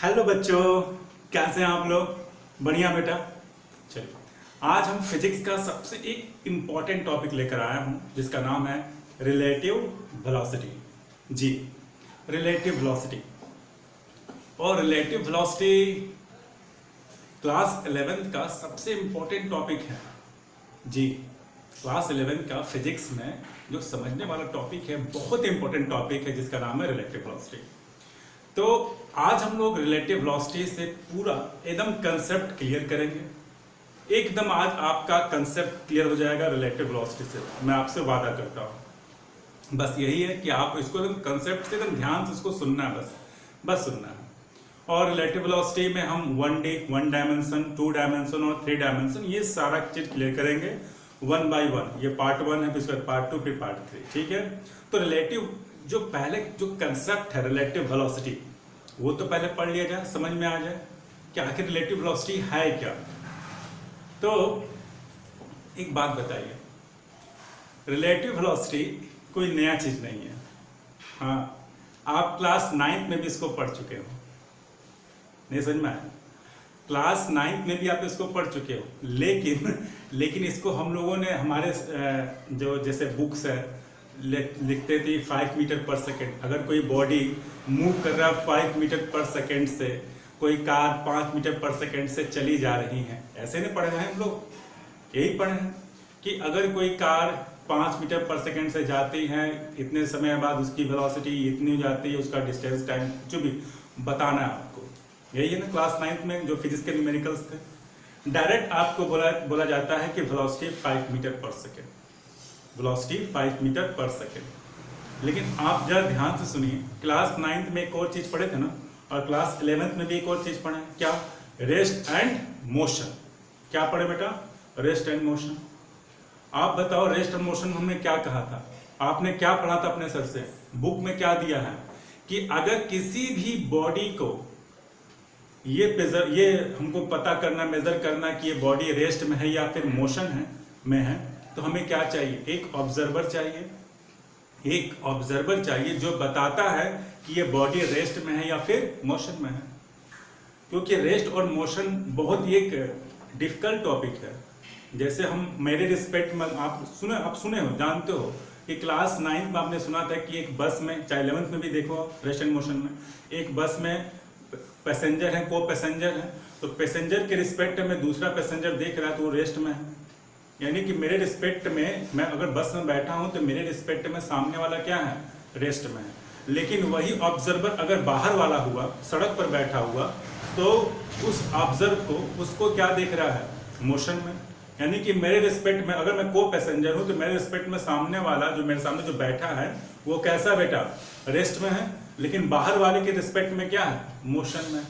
Hello बच्चों, कैसे हैं आप लोग? बढ़िया बेटा। चलिए, आज हम फिजिक्स का सबसे एक इम्पॉर्टेंट टॉपिक लेकर आया हूं जिसका नाम है रिलेटिव वेलोसिटी। जी, रिलेटिव वेलोसिटी। और रिलेटिव वेलोसिटी क्लास 11th का सबसे इम्पॉर्टेंट टॉपिक है। जी, क्लास 11 का फिजिक्स में जो समझने वाला टॉपिक है, बहुत इंपॉर्टेंट टॉपिक है जिसका नाम है रिलेटिव वेलोसिटी। तो आज हम लोग रिलेटिव वेलोसिटी से पूरा एकदम कंसेप्ट क्लियर करेंगे। एकदम आज आपका कंसेप्ट क्लियर हो जाएगा रिलेटिव वेलोसिटी से, मैं आपसे वादा करता हूँ। बस यही है कि आप इसको एकदम कंसेप्ट से एकदम ध्यान से इसको सुनना है, बस सुनना है। और रिलेटिव वेलोसिटी में हम 1D, 1 डायमेंशन, 2 डायमेंशन और 3 डायमेंशन ये सारा चीज क्लियर करेंगे वन बाय वन। ये पार्ट 1 है, फिर पार्ट 2, फिर पार्ट 3। ठीक है, तो रिलेटिव जो पहले जो कंसेप्ट है रिलेटिव वेलोसिटी, वो तो पहले पढ़ लिया जाए, समझ में आ जाए कि आखिर रिलेटिव वेलोसिटी है क्या। तो एक बात बताइए, रिलेटिव वेलोसिटी कोई नया चीज नहीं है। हाँ, आप क्लास 9th में भी इसको पढ़ चुके हो, नहीं समझ में आया? क्लास 9th में भी आप इसको पढ़ चुके हो, लेकिन इसको हम लोगों ने हमारे जो जैसे बुक्स है लिखते थे 5 मीटर पर सेकेंड। अगर कोई बॉडी मूव कर रहा है 5 मीटर पर सेकेंड से, कोई कार 5 मीटर पर सेकेंड से चली जा रही है, ऐसे नहीं पढ़े हैं हम लोग? यही पढ़े हैं कि अगर कोई कार 5 मीटर पर सेकेंड से जाती है, इतने समय बाद उसकी वेलोसिटी इतनी हो जाती है, उसका डिस्टेंस टाइम जो भी बताना है आपको। यही है ना क्लास 9th में जो फिजिक्स के न्यूमेरिकल्स थे। डायरेक्ट आपको बोला जाता है कि velocity 5 metre per second, velocity 5 metre per second. लेकिन आप जरा ध्यान से सुनिए, क्लास 9th में एक और चीज पढ़े थे ना, और क्लास 11th में भी एक और चीज पढ़े, क्या? Rest and motion. क्या पढ़े बेटा? Rest and motion. आप बताओ, रेस्ट एंड मोशन हमने क्या कहा था? आपने क्या पढ़ा था अपने सर से? बुक में क्या दिया है कि अगर किसी भी बॉडी को ये हमको पता करना, मेजर करना कि ये बॉडी रेस्ट में है या फिर मोशन में है, तो हमें क्या चाहिए? एक ऑब्जर्वर चाहिए। एक ऑब्जर्वर चाहिए जो बताता है कि ये बॉडी रेस्ट में है या फिर मोशन में है। क्योंकि रेस्ट और मोशन बहुत ही एक डिफिकल्ट टॉपिक है। जैसे हम मेरे रिस्पेक्ट में आप सुने हो, जानते हो कि क्लास 9th में आपने सुना था कि एक बस में, चाहे 11th में भी देखो रेस्ट एंड मोशन में, एक बस में पैसेंजर है, को पैसेंजर है, तो पैसेंजर के रिस्पेक्ट में दूसरा पैसेंजर देख रहा है तो वो रेस्ट में है। यानी कि मेरे रिस्पेक्ट में, मैं अगर बस में बैठा हूं तो मेरे रिस्पेक्ट में सामने वाला क्या है? रेस्ट में है। लेकिन वही ऑब्जर्वर अगर बाहर वाला हुआ, सड़क पर बैठा हुआ, तो उस ऑब्जर्व को, उसको क्या देख रहा है? मोशन में। यानी कि मेरे रिस्पेक्ट में अगर मैं को पैसेंजर हूं तो मेरे रिस्पेक्ट में सामने वाला जो मेरे सामने जो बैठा है वो कैसा बेटा? रेस्ट में है। लेकिन बाहर वाले के रिस्पेक्ट में क्या है? मोशन में,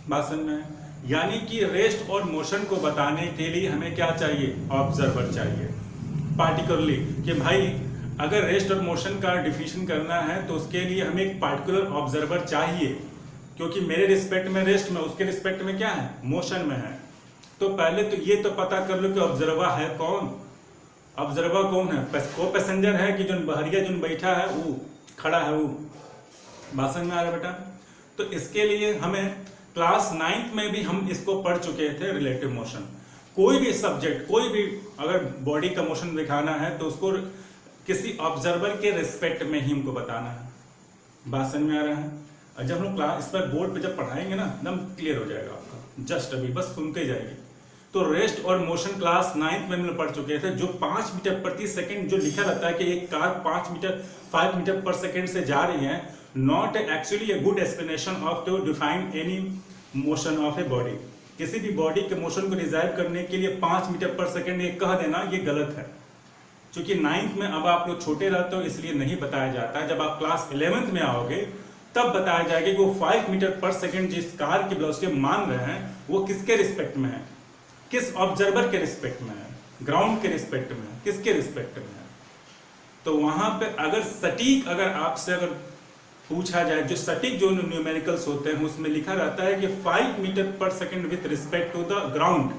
भाषण में है। यानी कि रेस्ट और मोशन को बताने के लिए हमें क्या चाहिए? ऑब्जर्वर चाहिए। पार्टिकुलरली कि भाई अगर रेस्ट और मोशन का डिफिनेशन करना है तो उसके लिए हमें एक पार्टिकुलर ऑब्जर्वर चाहिए, क्योंकि मेरे रिस्पेक्ट में रेस्ट में, उसके रिस्पेक्ट में क्या है? मोशन में है। तो पहले तो ये तो पता कर लो कि ऑब्जर्वर है कौन? ऑब्जर्वर कौन है? को पैसेंजर है कि जो बहरिया जो बैठा है वो खड़ा है, वो भाषण में आ रहा बेटा। तो इसके लिए हमें क्लास 9th में भी हम इसको पढ़ चुके थे, रिलेटिव मोशन। कोई भी सब्जेक्ट, कोई भी अगर बॉडी का मोशन दिखाना है तो उसको किसी ऑब्जर्वर के रिस्पेक्ट में ही हमको बताना है। भाषण में आ रहा है। और जब हम क्लास इस पर बोर्ड पे जब पढ़ाएंगे ना, एकदम क्लियर हो जाएगा आपका। जस्ट अभी बस सुनते जाइए। तो रेस्ट और मोशन क्लास 9th में हम पढ़ चुके थे। जो 5 मीटर प्रति सेकेंड जो लिखा रहता है कि एक कार 5 मीटर पर सेकेंड से जा रही है, not actually a good explanation of to define any motion of a body. किसी भी बॉडी के मोशन को डिजाइन करने के लिए 5 मीटर पर सेकेंड ये कह देना, ये गलत है। क्योंकि 9th में अब आप लोग छोटे रहते हो इसलिए नहीं बताया जाता है। जब आप क्लास 11th में आओगे तब बताया जाएगा कि वो 5 मीटर पर सेकेंड जिस कार की वेलोसिटी मान रहे हैं वो किसके रिस्पेक्ट में है, किस ऑब्जर्वर के रिस्पेक्ट में है, ग्राउंड के रिस्पेक्ट में है, किसके रिस्पेक्ट में है। तो वहां पे अगर सटीक, अगर आपसे अगर पूछा जाए, जो सटीक जो न्यूमेरिकल्स होते हैं उसमें लिखा रहता है कि 5 metre per second with respect to the ground,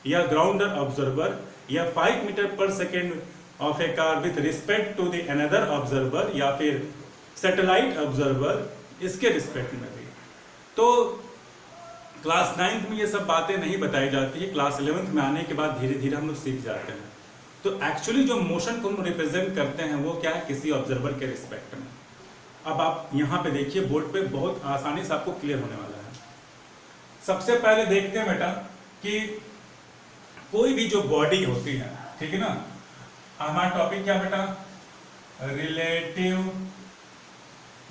या ग्राउंडर ऑब्जर्वर, या 5 metre per second of a car with respect to the another observer, या फिर सैटेलाइट ऑब्जर्वर, इसके रिस्पेक्ट में भी। तो क्लास 9th में ये सब बातें नहीं बताई जाती है, क्लास 11th में आने के बाद धीरे धीरे हम लोग सीख जाते हैं। तो एक्चुअली जो मोशन को हम रिप्रेजेंट करते हैं वो क्या है, किसी ऑब्जर्वर के रिस्पेक्ट में। अब आप यहाँ पे देखिए बोर्ड पे, बहुत आसानी से आपको क्लियर होने वाला है। सबसे पहले देखते हैं बेटा कि कोई भी जो बॉडी होती है, ठीक है ना, हमारा टॉपिक क्या बेटा, रिलेटिव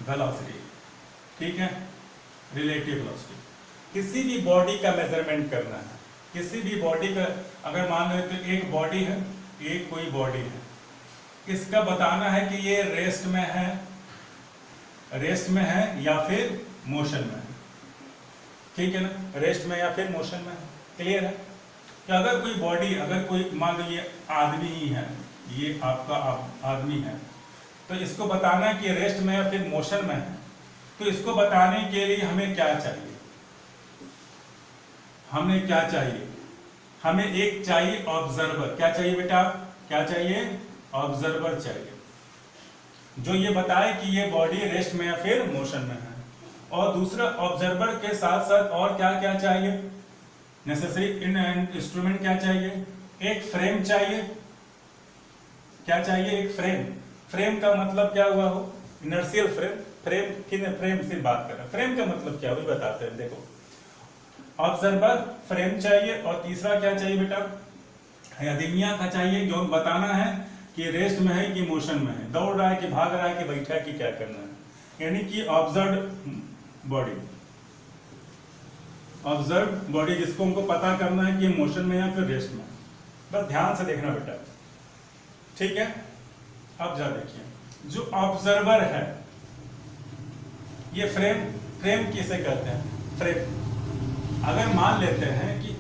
वेलोसिटी, ठीक है, रिलेटिव वेलोसिटी। किसी भी बॉडी का मेजरमेंट करना है, किसी भी बॉडी का, अगर मान लो तो एक बॉडी है, एक कोई बॉडी है, इसका बताना है कि ये रेस्ट में है, रेस्ट में है या फिर मोशन में है, ठीक है ना, रेस्ट में या फिर मोशन में है। क्लियर है कि अगर कोई बॉडी, अगर कोई मान लो ये आदमी ही है, ये आपका आदमी है, तो इसको बताना है कि रेस्ट में या फिर मोशन में है। तो इसको बताने के लिए हमें क्या चाहिए, हमें क्या चाहिए, हमें एक चाहिए ऑब्जर्वर। क्या चाहिए बेटा, क्या चाहिए, ऑब्जर्वर चाहिए, जो ये बताए कि ये बॉडी रेस्ट में या फिर मोशन में है। और दूसरा, ऑब्जर्वर के साथ साथ और क्या क्या चाहिए, नेसेसरी इंस्ट्रूमेंट क्या चाहिए, एक फ्रेम चाहिए। क्या चाहिए, एक फ्रेम। फ्रेम का मतलब क्या हुआ हो, इनर्शियल फ्रेम। फ्रेम किन फ्रेम से बात कर रहे हैं, फ्रेम का मतलब क्या, वही बताते हैं। देखो, ऑब्जर्वर, फ्रेम चाहिए, और तीसरा क्या चाहिए बेटा, अदमिया का चाहिए, जो बताना है कि रेस्ट में है कि मोशन में है, दौड़ रहा है कि भाग रहा है कि बैठा है कि क्या करना है, यानी कि ऑब्जर्व बॉडी, ऑब्जर्व बॉडी जिसको हमको पता करना है कि मोशन में या फिर रेस्ट में। बस ध्यान से देखना बेटा, ठीक है। अब जा देखिए, जो ऑब्जर्वर है, ये फ्रेम, फ्रेम किसे कहते हैं, फ्रेम। अगर मान लेते हैं कि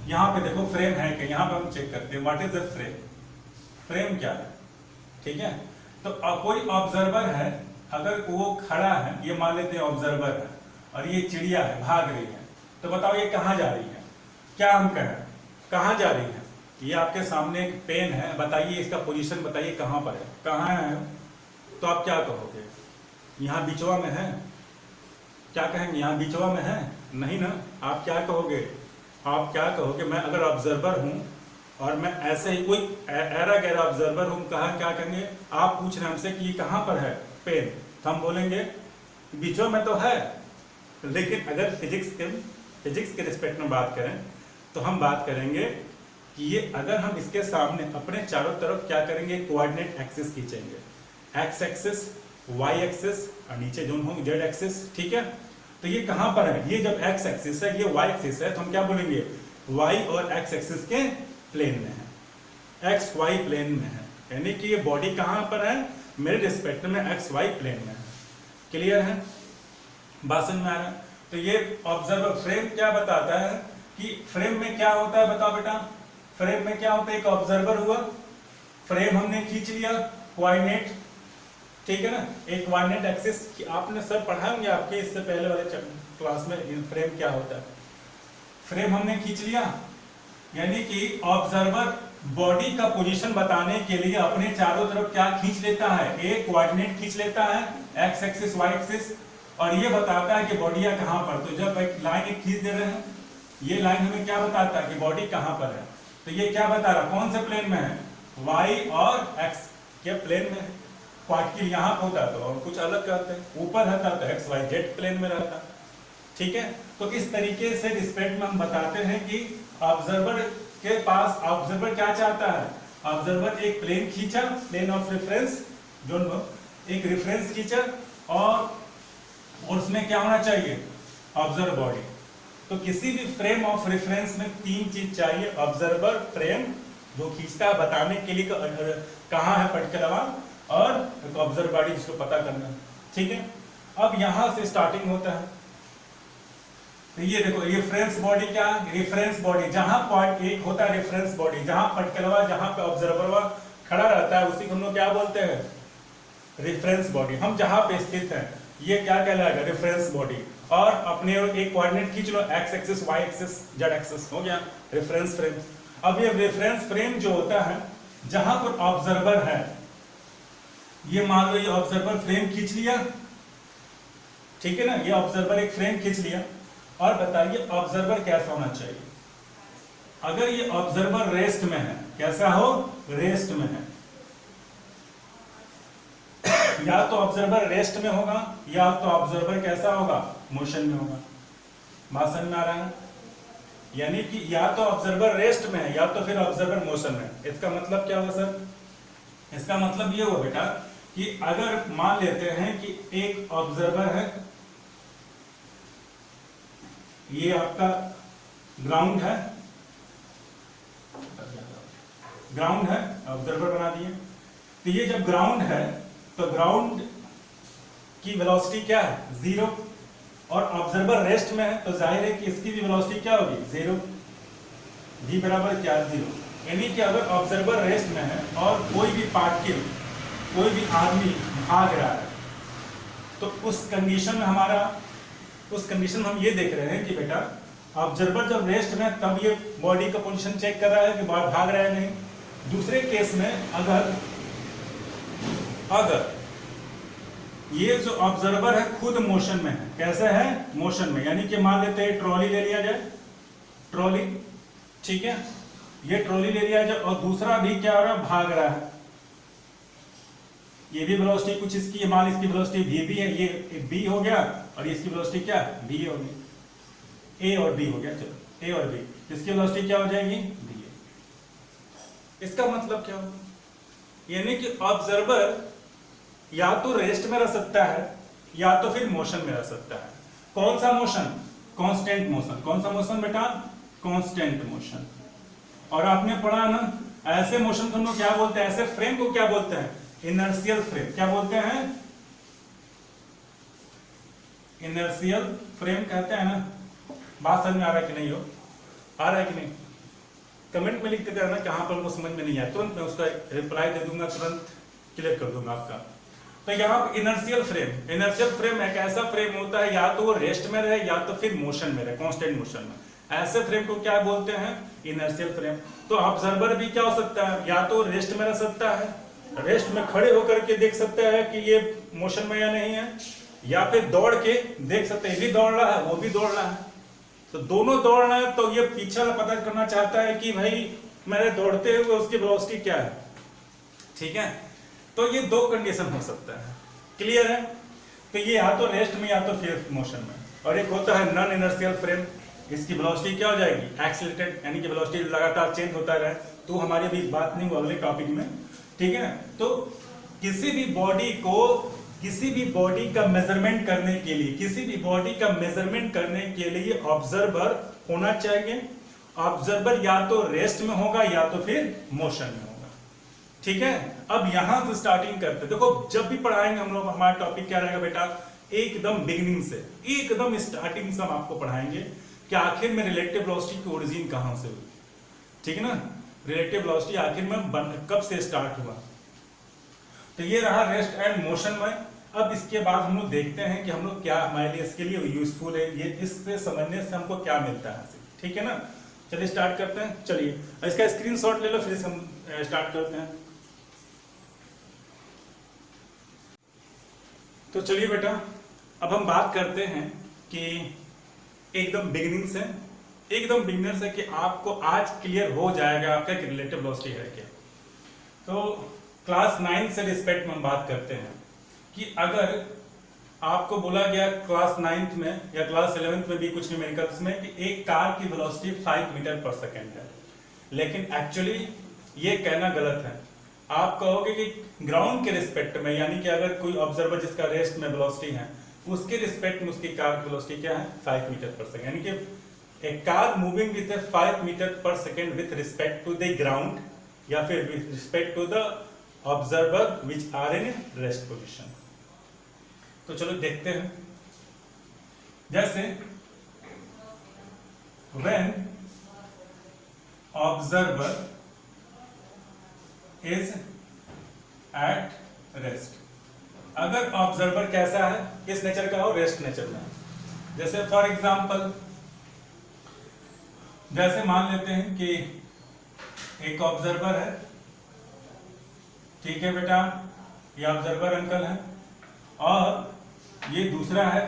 यहाँ पे देखो फ्रेम है कि, यहाँ पे हम चेक करते हैं what is the frame, frame क्या है, ठीक है। तो कोई ऑब्जर्वर है, अगर वो खड़ा है, ये मान लेते हैं ऑब्जर्वर है, और ये चिड़िया है, भाग रही है, तो बताओ ये कहाँ जा रही है, क्या हम कहें, कहाँ जा रही है। ये आपके सामने एक पेन है, बताइए इसका पोजीशन बताइए कहाँ पर है, कहाँ है, तो आप क्या कहोगे, यहाँ बीचवा में है, क्या कहेंगे, यहाँ बीचवा में है, नहीं ना। आप क्या कहोगे, आप क्या कहोगे, मैं अगर ऑब्जर्वर हूँ और मैं ऐसे ही कोई एरा गैरा ऑब्जर्वर हूँ, कहा क्या कहेंगे, आप पूछ रहे हमसे कि ये कहाँ पर है पेन, तो हम बोलेंगे बीचवा में तो है। लेकिन अगर फिजिक्स के रिस्पेक्ट में बात करें, तो हम बात करेंगे कि ये अगर हम इसके सामने अपने चारों तरफ क्या करेंगे, कोऑर्डिनेट एक्सिस खींचेंगे, एक्स एक्सिस, वाई एक्सिस, और नीचे जो होंगे जेड एक्सिस, ठीक है। तो ये कहां पर है, ये जब एक्स एक्सिस है, ये वाई एक्सिस है, तो हम क्या बोलेंगे, वाई और एक्स एक्सिस के प्लेन में है, एक्स वाई प्लेन में है, यानी कि ये बॉडी कहां पर है, मेरे रिस्पेक्ट में एक्स वाई प्लेन में है। क्लियर है, बात समझ में आ रहा है। तो ये ऑब्जर्वर फ्रेम क्या बताता है कि फ्रेम में क्या होता है, बताओ बेटा, फ्रेम में क्या होता है, एक ऑब्जर्वर हुआ, फ्रेम हमने खींच लिया, कोऑर्डिनेट, ठीक है ना, एक कोऑर्डिनेट एक्सिस की आपने सर पढ़ाएंगे आपके इससे पहले वाले क्लास में, फ्रेम क्या होता है। फ्रेम हमने खींच लिया, यानी कि ऑब्जर्वर बॉडी का पोजीशन बताने के लिए अपने चारों तरफ क्या खींच लेता है, एक कोऑर्डिनेट खींच लेता है, एक्स एक्सिस वाई एक्सिस, और ये बताता है कि बॉडी है कहां पर। तो जब एक लाइन खींच दे रहे हैं, ये लाइन हमें क्या बताता है कि बॉडी कहां पर है। तो ये क्या बता रहा, कौन से प्लेन में है, वाई और एक्स के प्लेन में है। पार्टिकल यहाँ होता तो और कुछ अलग कहते हैं, ऊपर रहता तो एक्स वाई जेड प्लेन में रहता, ठीक है। तो इस तरीके से रिस्पेक्ट में हम बताते हैं कि ऑब्जर्वर के पास, ऑब्जर्वर क्या चाहता है, ऑब्जर्वर एक प्लेन खींचा, प्लेन ऑफ रेफरेंस, जो एक रेफरेंस खींचा, और उसमें क्या होना चाहिए, ऑब्जर्व बॉडी। तो किसी भी फ्रेम ऑफ रेफरेंस में तीन चीज चाहिए, ऑब्जर्वर, फ्रेम जो खींचता है बताने के लिए कहाँ है पर्टिकुलर, और ऑब्जर्व बॉडी जिसको पता करना है, ठीक है। अब यहां से स्टार्टिंग होता है, तो ये देखो रेफरेंस बॉडी क्या, रेफरेंस बॉडी जहां पॉइंट एक होता है, रेफरेंस बॉडी जहां पर्टिकुलर, जहां पे ऑब्जर्वर खड़ा रहता है, उसी को हम लोग क्या बोलते हैं, रेफरेंस बॉडी। हम जहां पे स्थित हैं, ये क्या कहलाएगा, रेफरेंस बॉडी। और अपने एक कोऑर्डिनेट खींच लो, X axis Y axis Z axis, हो गया रेफरेंस फ्रेम। अब ये रेफरेंस फ्रेम जो होता है, जहां पर ऑब्जर्वर है, ये मान लो ये ऑब्जर्वर फ्रेम खींच लिया, ठीक है ना, ये ऑब्जर्वर एक फ्रेम खींच लिया। और बताइए ऑब्जर्वर कैसा होना चाहिए। अगर ये ऑब्जर्वर रेस्ट में है, कैसा हो, रेस्ट में है, या तो ऑब्जर्वर रेस्ट में होगा या तो ऑब्जर्वर कैसा होगा, मोशन में होगा। बात समझ में आ रहा है? यानी कि या तो ऑब्जर्वर रेस्ट में है या तो फिर ऑब्जर्वर मोशन में। इसका मतलब क्या होगा सर? इसका मतलब ये हुआ बेटा कि अगर मान लेते हैं कि एक ऑब्जर्वर है, ये आपका ग्राउंड है, ग्राउंड है, ऑब्जर्वर बना दिए। तो ये जब ग्राउंड है तो ग्राउंड की वेलोसिटी क्या है, 0, और ऑब्जर्वर रेस्ट में है तो जाहिर है कि इसकी भी वेलोसिटी क्या होगी, 0। v बराबर क्या, 0। यानी कि अगर ऑब्जर्वर रेस्ट में है और कोई भी पार्टिकल, कोई भी आदमी भाग रहा है, तो उस कंडीशन में हम ये देख रहे हैं कि बेटा ऑब्जर्वर जब रेस्ट में तब ये बॉडी का पोजीशन चेक कर रहा है कि भाग रहा है नहीं। दूसरे केस में अगर ये जो ऑब्जर्वर है खुद मोशन में है, कैसे है, मोशन में, यानी कि मान लेते हैं ट्रॉली ले लिया जाए, ट्रॉली, ठीक है, ये ट्रॉली ले लिया जाए और दूसरा भी क्या हो रहा है, भाग रहा है। ये भी वेलोसिटी कुछ इसकी, मान इसकी वेलोसिटी v भी है, ये b हो गया और इसकी वेलोसिटी क्या है, v होगी, a और b हो गया, चलो a और b, इसकी वेलोसिटी क्या हो जाएगी, v। इसका मतलब क्या होगा, यानी कि ऑब्जर्वर या तो रेस्ट में रह सकता है या तो फिर मोशन में रह सकता है। कौन सा मोशन, कांस्टेंट मोशन। कौन सा मोशन बेटा, कांस्टेंट मोशन। और आपने पढ़ा ना, ऐसे मोशन को हम लोग क्या बोलते हैं, ऐसे फ्रेम को क्या बोलते हैं, इनर्शियल फ्रेम। क्या बोलते हैं, इनर्शियल फ्रेम कहते हैं ना। बात समझ में आ रहा है कि नहीं हो, आ रहा है कि नहीं, कमेंट में लिख देते रहना, कहां पर हमको समझ में नहीं आया, तुरंत मैं उसका रिप्लाई दे दूंगा, तुरंत क्लियर कर दूंगा आपका। तो यहाँ पर इनर्शियल फ्रेम एक ऐसा फ्रेम होता है या तो वो रेस्ट में रहे या तो फिर मोशन में रहे, कांस्टेंट मोशन में। ऐसे फ्रेम को क्या बोलते हैं, इनर्शियल फ्रेम। तो ऑब्जर्वर भी क्या हो सकता है, या तो रेस्ट में रह सकता है, रेस्ट में खड़े होकर के देख सकता है कि ये मोशन में या नहीं है, या फिर दौड़ के देख सकते हैं, ये भी दौड़ रहा है वो भी दौड़ रहा है, तो दोनों दौड़ रहे हैं। तो ये पीछे पता करना चाहता है कि भाई मेरे दौड़ते हुए उसकी वेलोसिटी क्या है, ठीक है। तो ये दो कंडीशन हो सकता है, क्लियर है। तो ये या तो रेस्ट में या तो फिर मोशन में। और एक होता है नॉन इनर्शियल फ्रेम, इसकी वेलोसिटी क्या हो जाएगी, एक्सीलरेटेड, यानी कि वेलोसिटी लगातार चेंज होता रहे। तो हमारी अभी बात नहीं हुआ अगले टॉपिक में, ठीक है ना। तो किसी भी बॉडी का मेजरमेंट करने के लिए ऑब्जर्वर होना चाहिए। ऑब्जर्वर या तो रेस्ट में होगा या तो फिर मोशन में होगा, ठीक है। अब यहां से स्टार्टिंग करते, देखो जब भी पढ़ाएंगे हम लोग, हमारा टॉपिक क्या रहेगा बेटा, एकदम बिगिनिंग से, एकदम स्टार्टिंग से हम आपको पढ़ाएंगे कि आखिर में रिलेटिव वेलोसिटी की ओरिजिन कहां से हुई, ठीक है ना। रिलेटिव वेलोसिटी आखिर में कब से स्टार्ट हुआ। तो ये रहा रेस्ट एंड मोशन में। अब इसके बाद हम लोग देखते हैं कि हम लोग क्या, हमारे लिए इसके लिए यूजफुल है, ये इससे समझने से हमको क्या मिलता है, ठीक है ना। चलिए स्टार्ट करते हैं। चलिए इसका स्क्रीनशॉट ले लो, फिर हम स्टार्ट करते हैं। तो चलिए बेटा, अब हम बात करते हैं कि एकदम बिगिनर से कि आपको आज क्लियर हो जाएगा आपका कि रिलेटिव वेलोसिटी है क्या। तो क्लास 9 से रिस्पेक्ट में हम बात करते हैं कि अगर आपको बोला गया क्लास 9th में या क्लास 11th में भी कुछ न्यूमेरिकल्स में कि एक कार की वेलोसिटी 5 मीटर पर सेकेंड है, लेकिन एक्चुअली ये कहना गलत है। आप कहोगे कि ग्राउंड के रिस्पेक्ट में, यानी कि अगर कोई ऑब्जर्वर जिसका रेस्ट में वेलोसिटी है, उसके रिस्पेक्ट में उसकी कार की वेलोसिटी क्या है, 5 मीटर पर सेकेंड। यानी कि a car moving with 5 metre per second with respect to the ground या फिर with respect to the observer which are in rest position. तो चलो देखते हैं। जैसे when observer is at rest, अगर ऑब्जर्वर कैसा है, किस नेचर का हो, रेस्ट नेचर में। जैसे फॉर एग्जांपल, जैसे मान लेते हैं कि एक ऑब्जर्वर है, ठीक है बेटा, ये ऑब्जर्वर अंकल है, और ये दूसरा है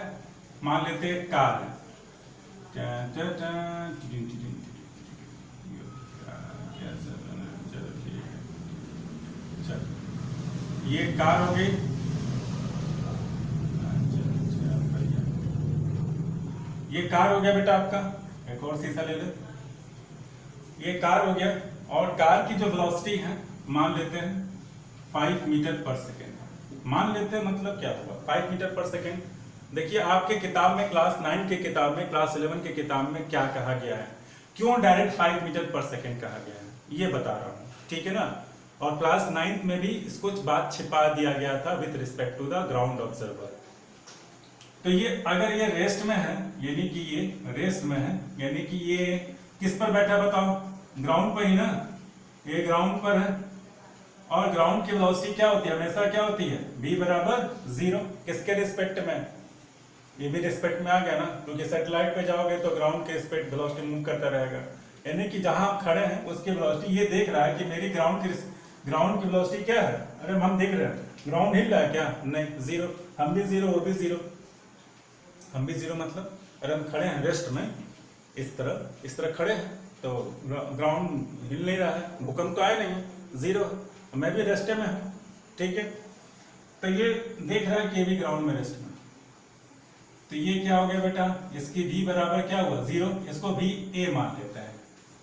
मान लेते हैं कार है, ये कार हो गई, ये कार हो गया बेटा आपका। एक और शीशा ले ले, ये कार हो गया। और कार की जो वेलोसिटी है मान लेते हैं 5 मीटर पर सेकेंड। मान लेते हैं मतलब क्या होगा 5 मीटर पर सेकेंड। देखिए आपके किताब में क्लास 9 के किताब में, क्लास 11 के किताब में क्या कहा गया है, क्यों डायरेक्ट 5 मीटर पर सेकेंड कहा गया है ये बता रहा हूँ, ठीक है ना। और क्लास 9 में भी इसको बात छिपा दिया गया था with respect to the ground observer. तो ये अगर ये रेस्ट में है, यानी कि ये रेस्ट में है, यानी कि ये किस पर बैठा बताओ, ग्राउंड पर ही ना, ये ग्राउंड पर है। और ग्राउंड की वेलोसिटी क्या होती है, हमेशा क्या होती है, v बराबर 0। किसके रिस्पेक्ट में, ये भी रिस्पेक्ट में आ गया ना, क्योंकि सैटेलाइट पे जाओगे तो ग्राउंड के रिस्पेक्ट वेलोसिटी मूव करता रहेगा। यानी कि जहां आप खड़े हैं उसकी वेलोसिटी ये देख रहा है कि मेरी ग्राउंड की वेलोसिटी क्या है, अरे हम देख रहे हैं ग्राउंड हिल रहा है क्या, नहीं, 0। हम भी 0, वो भी 0, हम भी 0 मतलब अरे हम खड़े हैं रेस्ट में, इस तरह खड़े हैं तो ग्राउंड हिल नहीं रहा है, भूकंप तो आया नहीं है, 0 है। मैं भी रेस्ट में हूँ, ठीक है। तो ये देख रहा है कि ये भी ग्राउंड में रेस्ट में, तो ये क्या हो गया बेटा, इसकी v बराबर क्या हुआ 0, इसको v a मान लेता है,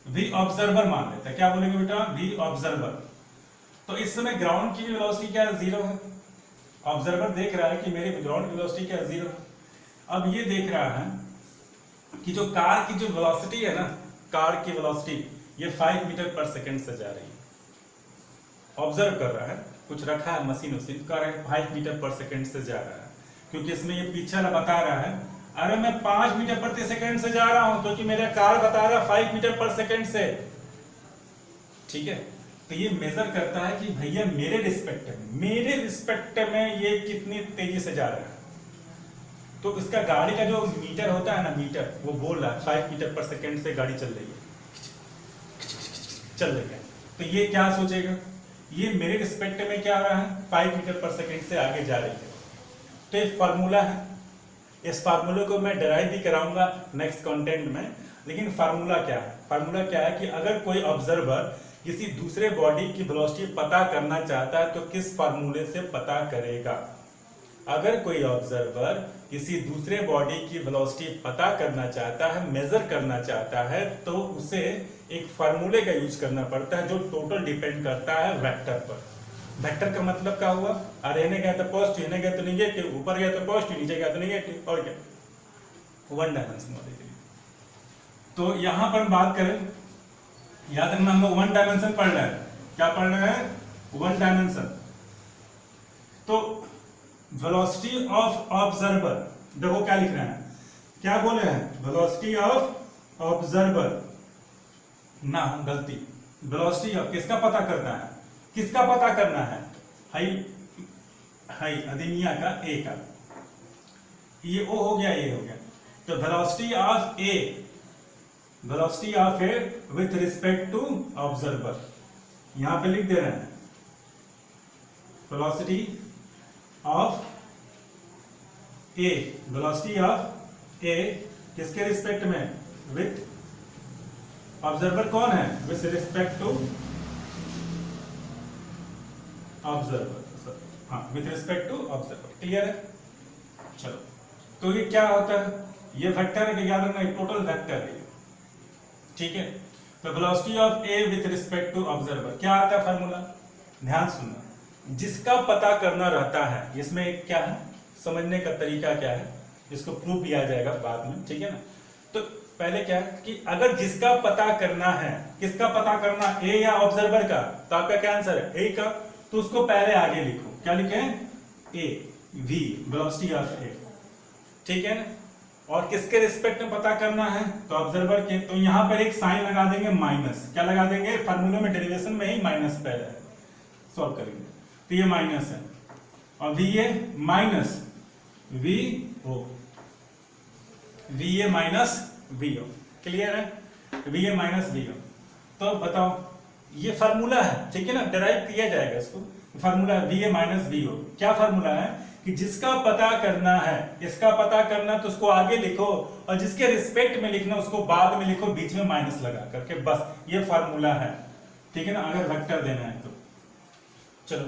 v ऑब्जर्वर मान लेता है। क्या बोलेंगे बेटा, v ऑब्जर्वर। तो इस समय ग्राउंड की वेलोसिटी क्या है, 0 है। ऑब्जर्वर देख रहा है कि मेरी ग्राउंड की वेलोसिटी क्या है, 0 है। अब ये देख रहा है कि जो कार की जो वेलोसिटी है ना, कार की वेलोसिटी ये 5 मीटर पर सेकेंड से जा रही है। ऑब्जर्व कर रहा है, कुछ रखा है मशीन उसी कार 5 मीटर पर सेकेंड से जा रहा है, क्योंकि इसमें ये पीछे बता रहा है अरे मैं 5 मीटर प्रति सेकेंड से जा रहा हूं, क्योंकि मेरा कार बता रहा है 5 मीटर पर सेकेंड से, ठीक है। तो ये मेजर करता है कि भैया मेरे रिस्पेक्ट में ये कितनी तेजी से जा रहा है। तो इसका गाड़ी का जो मीटर होता है ना, मीटर, वो बोल रहा है 5 मीटर पर सेकेंड से गाड़ी चल रही है। तो ये क्या सोचेगा, ये मेरे रिस्पेक्ट में क्या आ रहा है, 5 मीटर पर सेकेंड से आगे जा रही है। तो एक फार्मूला है, इस फार्मूले को मैं डिराइव भी कराऊंगा नेक्स्ट कंटेंट में। लेकिन फार्मूला क्या है, फार्मूला क्या है कि अगर कोई ऑब्जर्वर किसी दूसरे बॉडी की वेलोसिटी पता करना चाहता है तो किस फार्मूले से पता करेगा। अगर कोई ऑब्जर्वर किसी दूसरे बॉडी की वेलोसिटी पता करना चाहता है, मेजर करना चाहता है, तो उसे एक फार्मूले का यूज करना पड़ता है जो टोटल डिपेंड करता है वेक्टर पर। वेक्टर का मतलब क्या हुआ, अरे इन्हें गया तो पॉजिटिव, इन्हें गया तो नेगेटिव, ऊपर गया तो पॉजिटिव, नीचे गया तो नेगेटिव, और क्या, 1 डायमेंशन वाले के लिए। तो यहां पर हम बात करें, याद रखना हम लोग 1 डायमेंशन पढ़ रहे हैं, क्या पढ़ रहे हैं, 1 डायमेंशन। तो वेलोसिटी ऑफ ऑब्जर्वर, देखो क्या लिख रहे हैं, क्या बोले हैं, वेलोसिटी ऑफ ऑब्जर्वर, ना गलती, वेलोसिटी ऑफ किसका पता करना है, किसका पता करना है, हाई अधिनिया का, ए का, ये ओ हो गया, ये हो गया। तो velocity of A, velocity of A with respect to observer, यहां पे लिख दे रहे हैं velocity of A, velocity of A किसके रिस्पेक्ट में, विथ ऑब्जर्वर कौन है, विथ रिस्पेक्ट टू ऑब्जर्वर, हाँ with respect to observer, clear है। चलो, तो ये क्या होता है, ये वेक्टर है, याद रखना टोटल वेक्टर है, ठीक है। तो velocity of A with respect to observer क्या आता है फार्मूला, ध्यान सुनना, जिसका पता करना रहता है, इसमें एक क्या है, समझने का तरीका क्या है, इसको प्रूफ भी आ जाएगा बाद में, ठीक है ना। तो पहले क्या है कि अगर जिसका पता करना है, किसका पता करना, ए या ऑब्जर्वर का, तो आपका क्या आंसर है, ए का। तो उसको पहले आगे लिखो, क्या लिखे, ए, वी, वेलोसिटी ऑफ ए, ठीक है ना। और किसके रिस्पेक्ट में पता करना है, तो ऑब्जर्वर के। तो यहां पर एक साइन लगा देंगे माइनस, क्या लगा देंगे, फार्मूले में डेरिवेशन में ही माइनस पहले है, सॉल्व करेंगे। तो ये माइनस है, और V A minus V O, V A minus V O, clear है, V A minus V O. तो बताओ, ये फार्मूला है, ठीक है ना, डिराइव किया जाएगा इसको, formula V A minus V O. क्या फार्मूला है कि जिसका पता करना है, इसका पता करना तो उसको आगे लिखो और जिसके रिस्पेक्ट में लिखना उसको बाद में लिखो, बीच में माइनस लगा करके, बस ये फार्मूला है, ठीक है ना, अगर वेक्टर देना है तो। चलो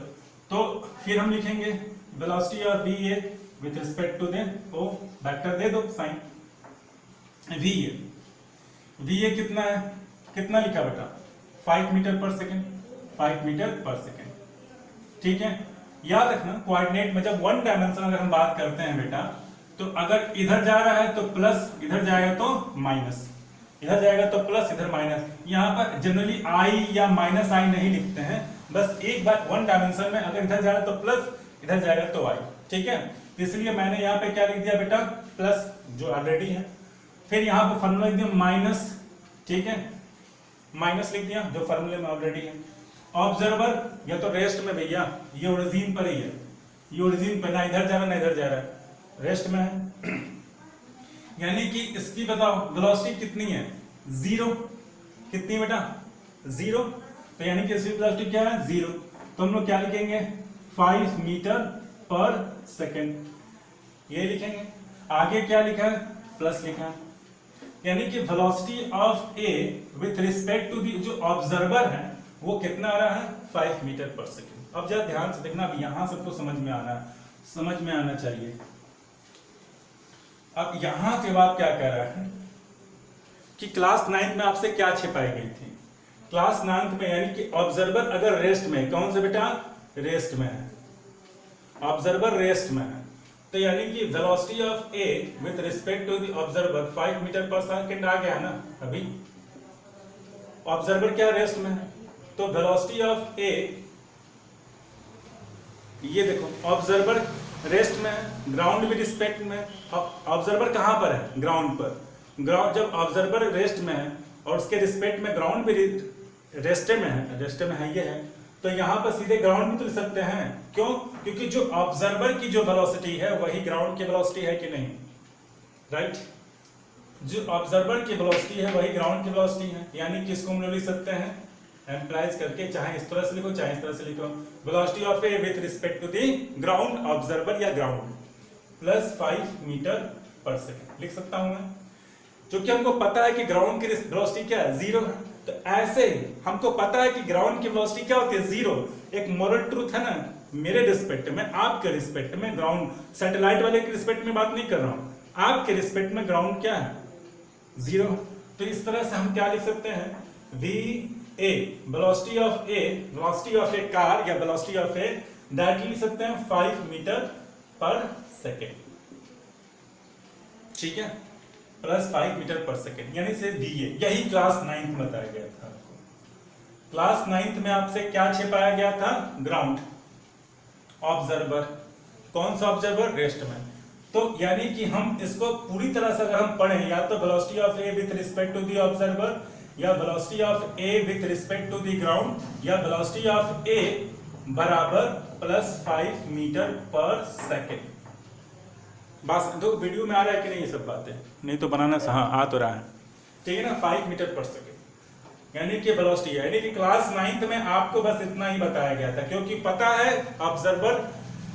तो फिर हम लिखेंगे velocity of V A with respect to the O, vector दे दो sign V A. V A कितना है, कितना लिखा बेटा, 5 metre per second, 5 metre per second, ठीक है। याद रखना कोऑर्डिनेट में जब वन डायमेंशन अगर हम बात करते हैं बेटा, तो अगर इधर जा रहा है तो प्लस, इधर जाएगा तो माइनस, इधर जाएगा तो प्लस, इधर माइनस। यहाँ पर जनरली आई या माइनस आई नहीं लिखते हैं, बस एक बार वन डायमेंशन में अगर इधर जा रहा है तो प्लस, इधर जाएगा तो आई, ठीक है। इसलिए मैंने यहाँ पे क्या लिख दिया बेटा, प्लस जो ऑलरेडी है, फिर यहाँ पे फॉर्मूला लिख दिया माइनस, ठीक है, माइनस लिख दिया जो फॉर्मूले में ऑलरेडी है। ऑब्जर्वर या तो रेस्ट में भैया, ये ओरिजिन पर ही है, ये ओरिजिन पर, ना इधर जा रहा है ना इधर जा रहा है, रेस्ट में है। यानी कि इसकी बताओ वेलोसिटी कितनी है, 0, कितनी बेटा, 0, तो यानी कि इसकी वेलोसिटी क्या है, 0। तो हम लोग क्या लिखेंगे, 5 मीटर पर सेकेंड, ये लिखेंगे। आगे क्या लिखा है, प्लस लिखा है, यानी कि velocity of A with respect to the जो ऑब्जर्वर है वो कितना आ रहा है, 5 मीटर पर सेकेंड। अब जरा ध्यान से देखना, अब यहां सबको समझ में आना चाहिए। अब यहां के बाद क्या कह रहा है कि क्लास 9 में आपसे क्या छिपाई गई थी, क्लास 9 में, यानी कि ऑब्जर्वर अगर रेस्ट में, कौन से बेटा, रेस्ट में है, ऑब्जर्वर रेस्ट में है, तो यानी कि velocity of A with respect to the observer 5 metre per second आ गया ना। अभी ऑब्जर्वर क्या रेस्ट में है, तो वेलोसिटी ऑफ ए, ये देखो ऑब्जर्वर रेस्ट में है, ग्राउंड विद रिस्पेक्ट में, ऑब्जर्वर कहां पर है, ग्राउंड पर। ग्राउंड जब ऑब्जर्वर रेस्ट में है और उसके रिस्पेक्ट में ग्राउंड भी रेस्ट में है, ये है, तो यहां पर सीधे ग्राउंड भी तो लिख सकते हैं। क्यों, क्योंकि जो ऑब्जर्वर की जो वेलोसिटी है वही ग्राउंड की वेलोसिटी है कि नहीं, राइट। जो ऑब्जर्वर की वेलोसिटी है वही ग्राउंड की वेलोसिटी है, यानी कि इसको हम लोग लिख सकते हैं एम्प्लाइज करके, चाहे इस तरह से लिखो चाहे इस तरह से लिखो, velocity of A with respect to the ground observer या ground plus 5 metre per second लिख सकता हूं मैं, क्योंकि हमको पता है कि ग्राउंड की वेलोसिटी क्या है, 0 है। तो ऐसे हमको पता है कि ग्राउंड की वेलोसिटी क्या होती है, 0। एक मोरल ट्रूथ है ना, मेरे रिस्पेक्ट में, आपके रिस्पेक्ट में, ग्राउंड सैटेलाइट वाले के रिस्पेक्ट में बात नहीं कर रहा हूं, आपके रिस्पेक्ट में ग्राउंड क्या है, 0। तो इस तरह से हम क्या लिख सकते हैं, V A velocity of A, velocity of a car या वेलोसिटी ऑफ ए डायरेक्टली लिख सकते हैं 5 मीटर पर सेकेंड, ठीक है, प्लस 5 मीटर पर सेकेंड, यानी से वी ए। यही क्लास 9 में बताया गया था आपको। क्लास 9 में आपसे क्या छिपाया गया था, ग्राउंड, ऑब्जर्वर, कौन सा ऑब्जर्वर, रेस्ट में। तो यानी कि हम इसको पूरी तरह से अगर हम पढ़ें, या तो velocity of A with respect to the observer, या velocity of A with respect to the ground, या वेलोसिटी ऑफ ए बराबर प्लस 5 मीटर पर सेकेंड। बस तो वीडियो में आ रहा है कि नहीं ये सब बातें, नहीं तो बनाना, हाँ आ तो रहा है, ठीक है ना, 5 मीटर पर सेकेंड यानी कि वेलोसिटी है। यानी कि क्लास 9 में आपको बस इतना ही बताया गया था, क्योंकि पता है ऑब्जर्वर,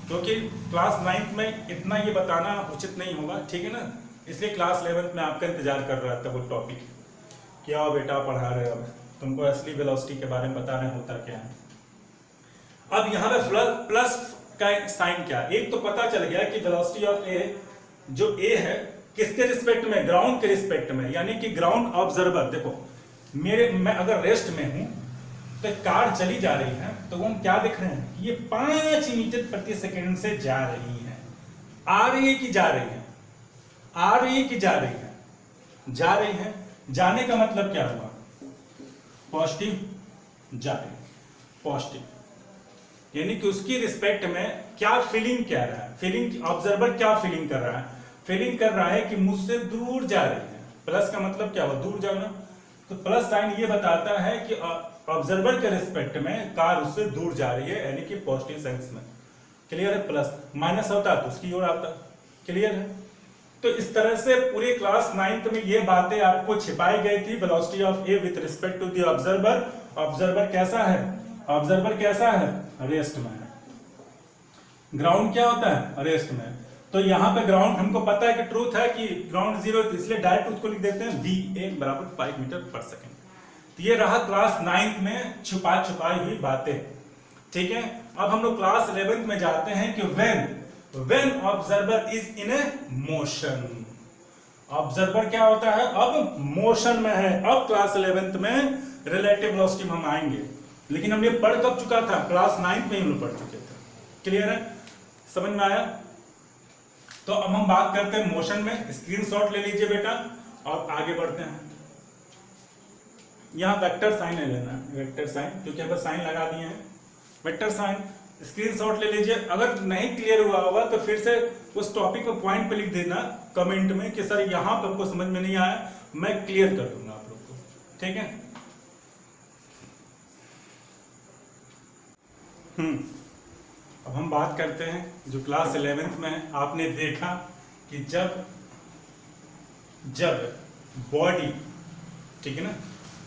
क्योंकि क्लास 9 में इतना ये बताना उचित नहीं होगा, ठीक है ना, इसलिए क्लास 11 में आपका इंतजार कर रहा था वो टॉपिक, क्या हो बेटा पढ़ा रहे हो, अब तुमको असली वेलोसिटी के बारे में बता रहे होता क्या है। अब यहाँ पे प्लस का साइन क्या, एक तो पता चल गया कि वेलोसिटी ऑफ ए, जो ए है किसके रिस्पेक्ट में, ग्राउंड के रिस्पेक्ट में, यानी कि ग्राउंड ऑब्जर्वर। देखो मैं अगर रेस्ट में हूं तो कार चली जा रही है, तो हम क्या देख रहे हैं, ये 5 मीटर प्रति सेकेंड से जा रही है, आ रही है कि जा रही है, आ रही है कि जा रही है, जा रही है। जाने का मतलब क्या हुआ, पॉजिटिव, जा रही है, पॉजिटिव, यानी कि उसकी रिस्पेक्ट में क्या फीलिंग क्या रहा है, फीलिंग, ऑब्जर्वर क्या फीलिंग कर रहा है, फीलिंग कर रहा है कि मुझसे दूर जा रही है। प्लस का मतलब क्या हुआ, दूर जाना, तो प्लस साइन ये बताता है कि ऑब्जर्वर के रिस्पेक्ट में कार उससे दूर जा रही है, यानी कि पॉजिटिव सेंस में, क्लियर है। प्लस माइनस होता तो उसकी ओर आता, क्लियर है। तो इस तरह से पूरे क्लास 9 में ये बातें आपको छिपाई गई थी, velocity of A with respect to the observer, observer कैसा है, ऑब्जर्वर कैसा है, रेस्ट में है, ग्राउंड क्या होता है, रेस्ट में। तो यहाँ पे ग्राउंड हमको पता है कि ट्रूथ है कि ग्राउंड जीरो, इसलिए डायरेक्ट उसको लिख देते हैं VA बराबर 5 मीटर पर सेकेंड। तो ये रहा क्लास 9 में छुपाई हुई बातें, ठीक है। अब हम लोग क्लास 11 में जाते हैं कि when observer is in A motion. Observer क्या होता है, अब मोशन में है। अब क्लास 11 में रिलेटिव वेलोसिटी में हम आएंगे, लेकिन हम ये पढ़ कब चुका था, क्लास 9 में हम लोग पढ़ चुके थे। क्लियर है, समझ में आया। तो अब हम बात करते हैं मोशन में। स्क्रीनशॉट ले लीजिए बेटा और आगे बढ़ते हैं। यहां वेक्टर साइन ले लेना, वेक्टर साइन, क्योंकि हम साइन लगा दिए हैं, वेक्टर साइन। स्क्रीनशॉट ले लीजिए। अगर नहीं क्लियर हुआ होगा तो फिर से उस टॉपिक को पॉइंट पे लिख देना कमेंट में कि सर यहां पर हमको समझ में नहीं आया, मैं क्लियर कर दूंगा आप लोग को, ठीक है। अब हम बात करते हैं जो क्लास 11 में है। आपने देखा कि जब बॉडी, ठीक है ना,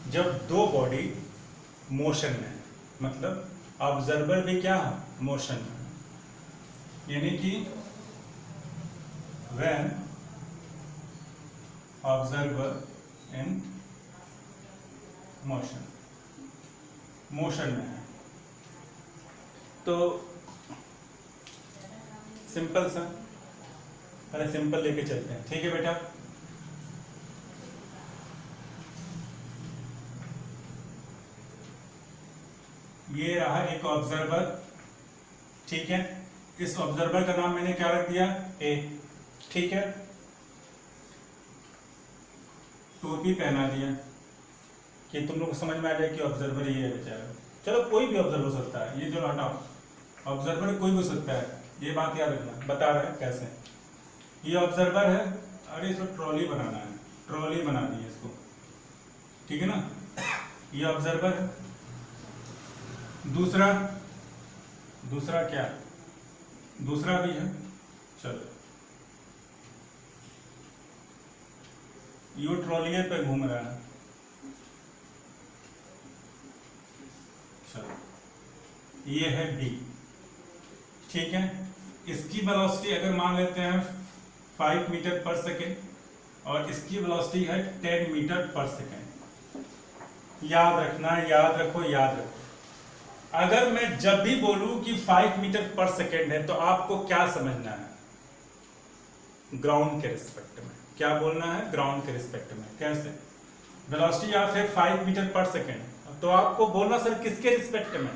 जब दो बॉडी मोशन में है, मतलब ऑब्जर्वर भी क्या है, मोशन में, यानी कि व्हेन ऑब्जर्वर इन मोशन में है, तो सिंपल सा, पहले सिंपल लेके चलते हैं, ठीक है बेटा। ये रहा एक ऑब्जर्वर, ठीक है। इस ऑब्जर्वर का नाम मैंने क्या रख दिया, ए, ठीक है। टोपी पहना दिया कि तुम लोग को समझ में आ जाए कि ऑब्जर्वर ये है बेचारा। चलो कोई भी ऑब्जर्वर हो सकता है, ये जो हटाओ, ऑब्जर्वर कोई भी हो सकता है, ये बात याद रखना। बता रहे हैं कैसे। ये ऑब्जर्वर है, अरे इसको ट्रॉली बनाना है, ट्रॉली बना दी इसको, ठीक है ना। ये ऑब्जर्वर है। दूसरा क्या, दूसरा भी है, चलो ये ट्रॉली पे घूम रहा है, चलो ये है बी, ठीक है। इसकी वेलोसिटी अगर मान लेते हैं 5 मीटर पर सेकेंड और इसकी वेलोसिटी है 10 मीटर पर सेकेंड। याद रखना, याद रखो, याद रखो। अगर मैं जब भी बोलूं कि 5 मीटर पर सेकेंड है तो आपको क्या समझना है, ग्राउंड के रिस्पेक्ट में। क्या बोलना है, ग्राउंड के रिस्पेक्ट में। कैसे, वेलोसिटी या फिर 5 मीटर पर सेकेंड, तो आपको बोलना सर किसके रिस्पेक्ट में।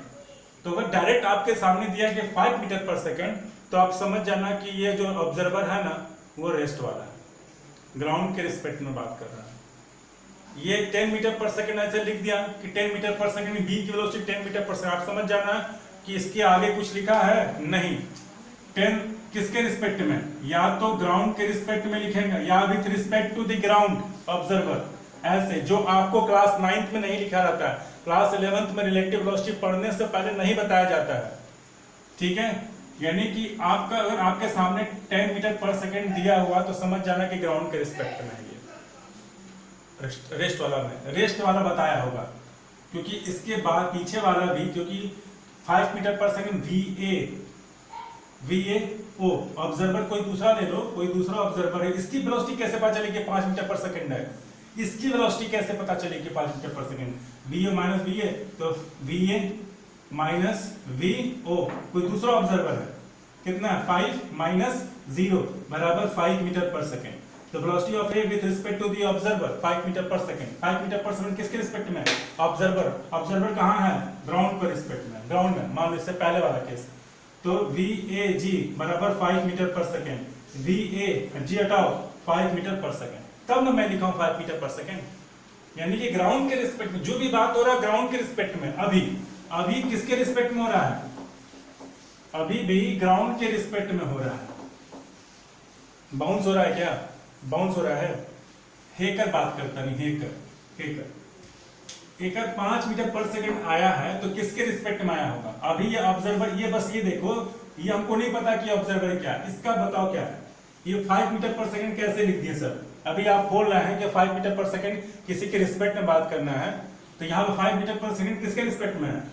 तो अगर डायरेक्ट आपके सामने दिया कि 5 मीटर पर सेकेंड, तो आप समझ जाना कि ये जो ऑब्जर्वर है ना, वो रेस्ट वाला है, ग्राउंड के रिस्पेक्ट में बात कर रहा है। ये 10 मीटर पर सेकेंड ऐसे लिख दिया कि 10 मीटर पर सेकेंड, बी की वेलोसिटी 10 मीटर पर सेकेंड। आप समझ जाना कि इसके आगे कुछ लिखा है नहीं। 10 किसके रिस्पेक्ट में, या तो ग्राउंड के रिस्पेक्ट में लिखेंगे या with respect to the ground observer, ऐसे जो आपको क्लास 9 में नहीं लिखा रहता है। क्लास 11 में रिलेटिव वेलोसिटी पढ़ने से पहले नहीं बताया जाता है, ठीक है। यानी कि आपका अगर आपके सामने 10 मीटर पर सेकेंड दिया हुआ तो समझ जाना कि ग्राउंड के रिस्पेक्ट में है। रेस्ट वाला में, रेस्ट वाला बताया होगा, क्योंकि इसके बाद पीछे वाला भी, क्योंकि 5 metre per second VA O observer कोई दूसरा ले लो, कोई दूसरा ऑब्जर्वर है, इसकी वेलोसिटी कैसे पता चलेगी 5 मीटर पर सेकेंड है, इसकी वेलोसिटी कैसे पता चलेगी 5 metre per second. VA minus VA, तो VA माइनस VO, कोई दूसरा ऑब्जर्वर है, कितना है 5 माइनस 0 बराबर 5 मीटर पर सेकेंड। तो velocity of A with respect to the observer 5 metre per second. 5 metre per second किसके रिस्पेक्ट में, ऑब्जर्वर। ऑब्जर्वर कहाँ है, ग्राउंड पर रिस्पेक्ट में, ग्राउंड में। मान लो इससे पहले वाला केस, तो VAG बराबर 5 मीटर पर सेकेंड, VAG हटाओ 5 मीटर पर सेकेंड, तब ना मैं लिखा हूं 5 मीटर पर सेकेंड। यानी कि ग्राउंड के रिस्पेक्ट में जो भी बात हो रहा है, ग्राउंड के रिस्पेक्ट में। अभी किसके रिस्पेक्ट में हो रहा है, अभी भी ग्राउंड के रिस्पेक्ट में हो रहा है। बाउंस हो रहा है क्या, बाउंस हो रहा है। हेकर बात करता नहीं, हेकर 5 मीटर पर सेकेंड आया है तो किसके रिस्पेक्ट में आया होगा। अभी ये ऑब्जर्वर, ये बस ये देखो, ये हमको नहीं पता कि ऑब्जर्वर क्या है, इसका बताओ क्या है। ये 5 मीटर पर सेकेंड कैसे लिख दिए सर, अभी आप बोल रहे हैं कि 5 मीटर पर सेकेंड किसी के रिस्पेक्ट में बात करना है, तो यहाँ पे 5 मीटर पर सेकेंड किसके रिस्पेक्ट में है,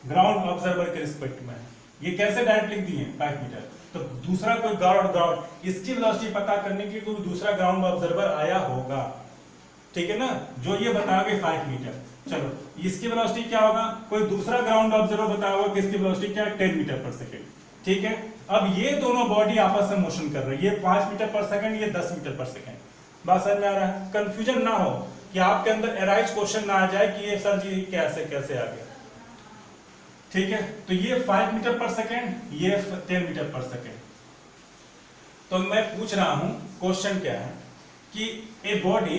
ग्राउंड ऑब्जर्वर के रिस्पेक्ट में है। ये कैसे डायरेक्ट लिख दिए 5 मीटर। तो दूसरा कोई ग्राउंड इसकी वेलोसिटी पता करने के लिए कोई दूसरा ग्राउंड ऑब्जर्वर आया होगा, ठीक है ना, जो ये बताओगे 5 मीटर। चलो इसकी वेलोसिटी क्या होगा, कोई दूसरा ग्राउंड ऑब्जर्वर बताओगे कि इसकी वेलोसिटी क्या है 10 मीटर पर सेकेंड, ठीक है। अब ये दोनों बॉडी आपस में मोशन कर रही है, ये 5 मीटर पर सेकेंड, ये 10 मीटर पर सेकेंड। बात समझ में आ रहा है, कंफ्यूजन ना हो कि आपके अंदर एराइज क्वेश्चन ना आ जाए कि ये सर जी कैसे कैसे आ गया, ठीक है। तो ये 5 मीटर पर सेकेंड, ये 10 मीटर पर सेकेंड। तो मैं पूछ रहा हूं क्वेश्चन क्या है कि ए बॉडी,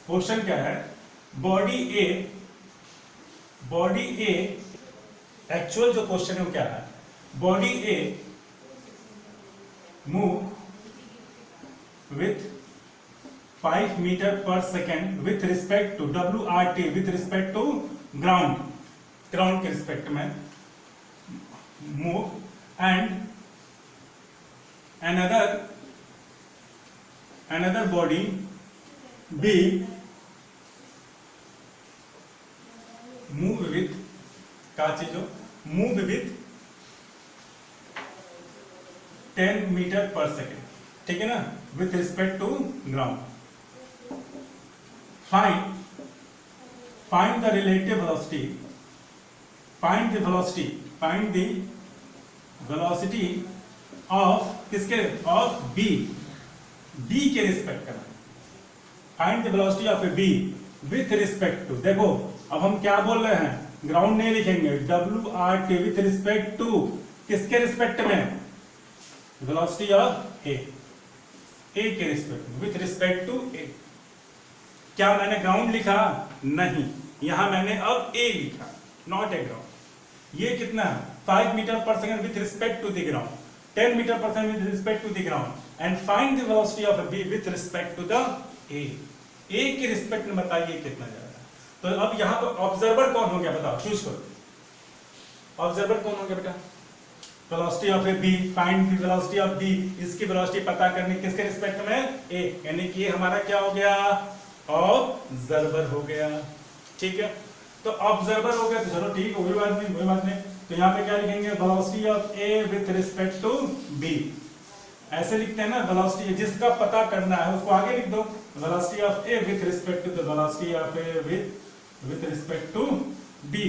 क्वेश्चन क्या है, बॉडी ए एक्चुअल जो क्वेश्चन है वो क्या है, body A move with 5 metre per second with respect to WRT, with respect to ground के रिस्पेक्ट में move, and another body B move with क्या चीज हो, move with 10 metre per second, ठीक है ना, with respect to ground. Find the relative velocity, find the velocity of किसके, of B के रिस्पेक्ट करना। Find the velocity of A B with respect to, देखो अब हम क्या बोल रहे हैं, ग्राउंड नहीं लिखेंगे, WRT विथ रिस्पेक्ट टू, किसके रिस्पेक्ट में, वेलोसिटी ऑफ ए के respect, with respect to A. क्या मैंने ग्राउंड लिखा, नहीं, यहां मैंने अब ए लिखा, नॉट ए ग्राउंड। ये कितना है 5 metre per second with respect to the ground, 10 metre per second with respect to the ground, and find the velocity of B with respect to the A के रिस्पेक्ट में बताइए कितना जा रहा है। तो अब यहां पर ऑब्जर्वर कौन हो गया, बताओ, चूज करो, ऑब्जर्वर कौन हो गया बेटा, velocity of A B, find the velocity of B, इसकी वेलोसिटी पता करनी किसके रिस्पेक्ट में, ए, यानी कि हमारा क्या हो गया, ऑब्जर्वर हो गया, ठीक है। तो ऑब्जर्वर हो गया, तो चलो ठीक है, कोई बात नहीं। तो यहाँ पे क्या लिखेंगे, velocity of A with respect to B, ऐसे लिखते हैं ना, वेलोसिटी जिसका पता करना है उसको आगे लिख दो, velocity of A with respect to the velocity of A with respect to B,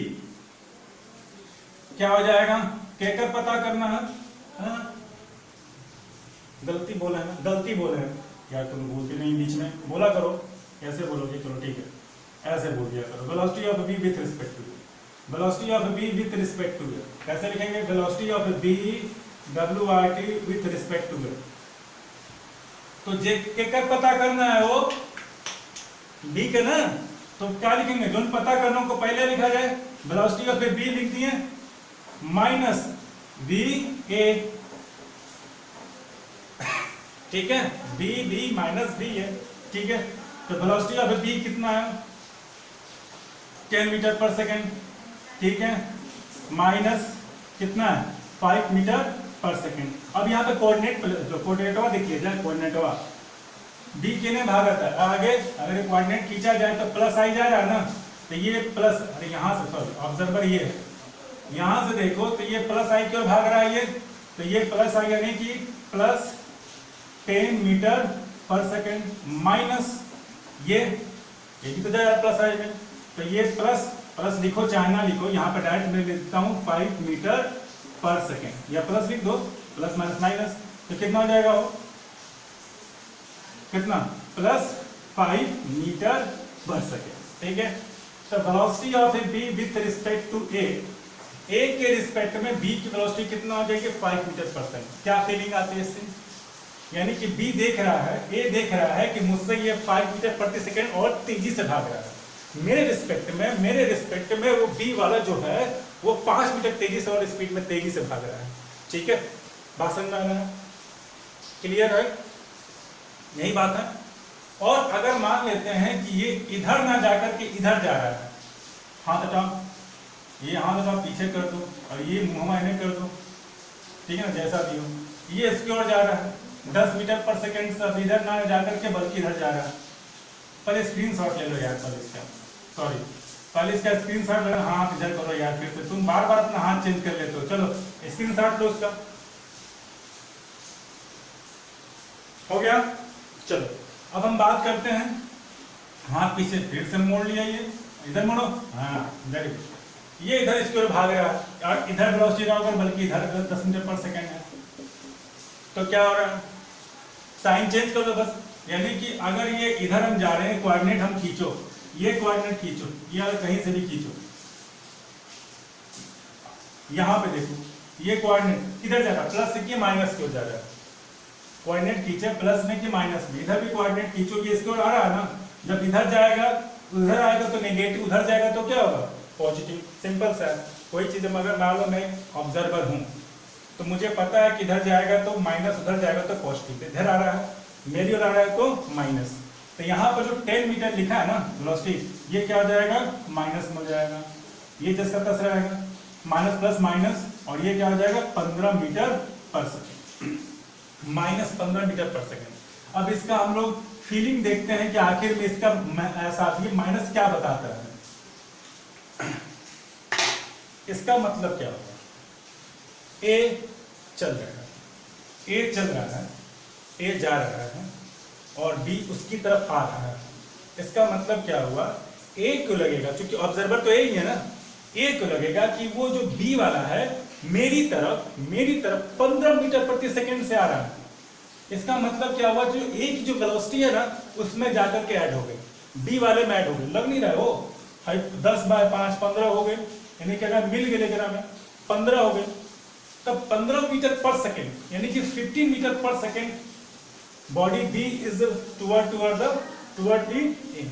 क्या हो जाएगा, कहकर पता करना है, गलती बोला है ना, गलती बोले हैं यार, तुम बोलते नहीं बीच में, बोला करो, कैसे बोलोगे, चलो ठीक है, ऐसे बोल दिया करो, velocity of B with respect to, velocity of B with respect to, कैसे लिखेंगे, velocity of B WRT with respect to. तो जे कहकर पता करना है वो बी का ना, तो क्या लिखेंगे, जो पता करना को पहले लिखा जाए, वेलोसिटी ऑफ बी लिख दिए माइनस बी ए, ठीक है, बी माइनस बी है, ठीक है। तो वेलोसिटी ऑफ बी कितना है 10 मीटर पर सेकेंड, ठीक है, माइनस कितना है 5 मीटर पर सेकेंड। अब यहाँ पे कोऑर्डिनेटवा देखिए जाए, कोऑर्डिनेटवा बी के ने भागता है आगे, अगर ये कोऑर्डिनेट खींचा जाए तो प्लस आई जा रहा है ना, तो ये प्लस, अरे यहाँ से सॉरी ऑब्जर्वर ये है, यहां से देखो तो ये प्लस आई की ओर भाग रहा है, ये तो ये प्लस आई यानी कि plus 10 metre per second, minus ये भी तो जाएगा प्लस आई में, तो ये प्लस लिखो चाहे ना लिखो, यहाँ पे डायरेक्ट मैं लिखता हूँ 5 मीटर पर सेकेंड, या प्लस लिख दो, प्लस माइनस माइनस, तो कितना हो जाएगा वो, कितना, प्लस 5 मीटर पर सेकेंड, ठीक है। तो velocity of A B with respect to A के रिस्पेक्ट में बी की वेलोसिटी कितना हो जाएगी 5 मीटर पर सेकेंड। क्या फीलिंग आती है इससे, यानी कि बी देख रहा है, ए देख रहा है कि मुझसे ये 5 मीटर प्रति सेकेंड और तेजी से भाग रहा है, मेरे रिस्पेक्ट में वो बी वाला जो है वो 5 मीटर तेजी से और स्पीड में तेजी से भाग रहा है, ठीक है। बात समझ में आ रहा है, क्लियर है, यही बात है। और अगर मान लेते हैं कि ये इधर ना जाकर के इधर जा रहा है, हाथ हटाओ, ये हाथ हटाओ पीछे कर दो और ये मुंह इन्हें कर दो, ठीक है ना, जैसा भी हो, ये इसकी ओर जा रहा है 10 मीटर पर सेकेंड से, इधर ना जाकर के बल्कि इधर जा रहा है। पर स्क्रीनशॉट ले लो यार, पर इसका सॉरी पहले इसका स्क्रीनशॉट लेना, हाथ इधर करो यार, फिर से तुम बार बार अपना हाथ चेंज कर लेते हो। चलो स्क्रीनशॉट लो उसका, हो गया। चलो अब हम बात करते हैं, हाथ पीछे फिर से मोड़ लिया, ये इधर मोड़ो, हाँ वेरी गुड। ये इधर इसकी ओर भाग रहा है और इधर वेलोसिटी ना होकर बल्कि इधर 10 मीटर पर सेकेंड है। तो क्या हो रहा है, साइन चेंज कर दो बस। यानी कि अगर ये इधर हम जा रहे हैं, कोऑर्डिनेट हम खींचो, ये कोऑर्डिनेट खींचो, ये अगर कहीं से भी खींचो, यहां पे देखो ये कोऑर्डिनेट किधर जा रहा है, प्लस से कि माइनस की ओर जा रहा है। कोऑर्डिनेट खींचे प्लस में कि माइनस में, इधर भी कोऑर्डिनेट खींचो, ये इसकी ओर आ रहा है ना। जब इधर जाएगा उधर आएगा तो नेगेटिव, उधर जाएगा तो क्या होगा, पॉजिटिव। सिंपल सा है। कोई चीज अगर मान लो मैं ऑब्जर्वर हूं तो मुझे पता है कि इधर जाएगा तो माइनस, उधर जाएगा तो पॉजिटिव। इधर आ रहा है, मेरी ओर आ रहा है तो माइनस। तो यहाँ पर जो 10 मीटर लिखा है ना वेलोसिटी, ये क्या हो जाएगा, माइनस में हो जाएगा। ये जिसका तस रहेगा माइनस प्लस माइनस, और ये क्या हो जाएगा 15 metre per second, minus 15 metre per second. अब इसका हम लोग फीलिंग देखते हैं कि आखिर में इसका ऐसा ये माइनस क्या बताता है। इसका मतलब क्या होगा, ए चल रहा है, ए चल रहा है, ए जा रहा है और बी उसकी तरफ आ रहा है। इसका मतलब क्या हुआ, ए को लगेगा, क्योंकि ऑब्जर्वर तो ए ही है ना, ए को लगेगा कि वो जो बी वाला है मेरी तरफ 15 मीटर प्रति सेकंड से आ रहा है। इसका मतलब क्या हुआ, जो ए की जो वेलोसिटी है ना उसमें जाकर के ऐड हो गई, बी वाले में ऐड हो गई। लग नहीं रहा है वो 10 बाय 5 15 हो गए, यानी कि अगर मिल गए में 15 हो गए, तब 15 मीटर पर सेकेंड यानी कि 15 metre per second body B is toward the A.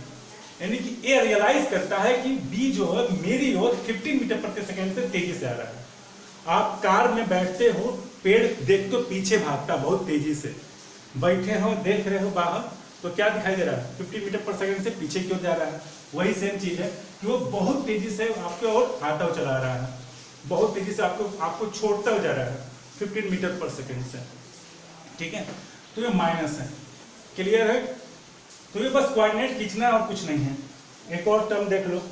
यानी कि ए रियलाइज करता है कि बी जो है मेरी ओर 15 मीटर प्रति सेकेंड से तेजी से आ रहा है। आप कार में बैठते हो, पेड़ देख तो पीछे भागता बहुत तेजी से, बैठे हो देख रहे हो बाहर तो क्या दिखाई दे रहा है, 15 मीटर पर सेकेंड से पीछे क्यों जा रहा है। वही सेम चीज है कि वो बहुत तेजी से आपके ओर आता हुआ चला रहा है, बहुत तेजी से आपको छोड़ता हुआ जा रहा है 15 मीटर पर सेकेंड से। ठीक है, तो ये माइनस है, क्लियर है। तो ये बस कोऑर्डिनेट खींचना है और कुछ नहीं है। एक और टर्म देख लो,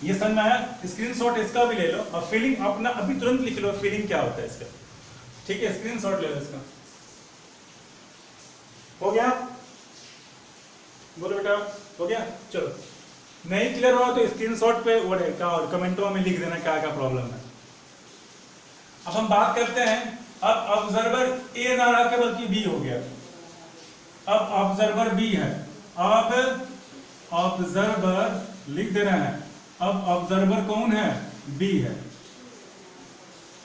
ये समझ में आया, स्क्रीनशॉट इसका भी ले लो और फीलिंग अपना अभी तुरंत लिख लो, फीलिंग क्या होता है इसका। ठीक है, स्क्रीनशॉट ले लो इसका। हो गया, बोलो बेटा हो गया। चलो नहीं क्लियर हुआ तो स्क्रीनशॉट पे वो क्या और कमेंटों में लिख देना क्या क्या प्रॉब्लम है। अब हम बात करते हैं, अब ऑब्जर्वर ए ना रहा के बल्कि बी हो गया। अब ऑब्जर्वर बी है, अब ऑब्जर्वर लिख देना है, अब ऑब्जर्वर कौन है, बी है।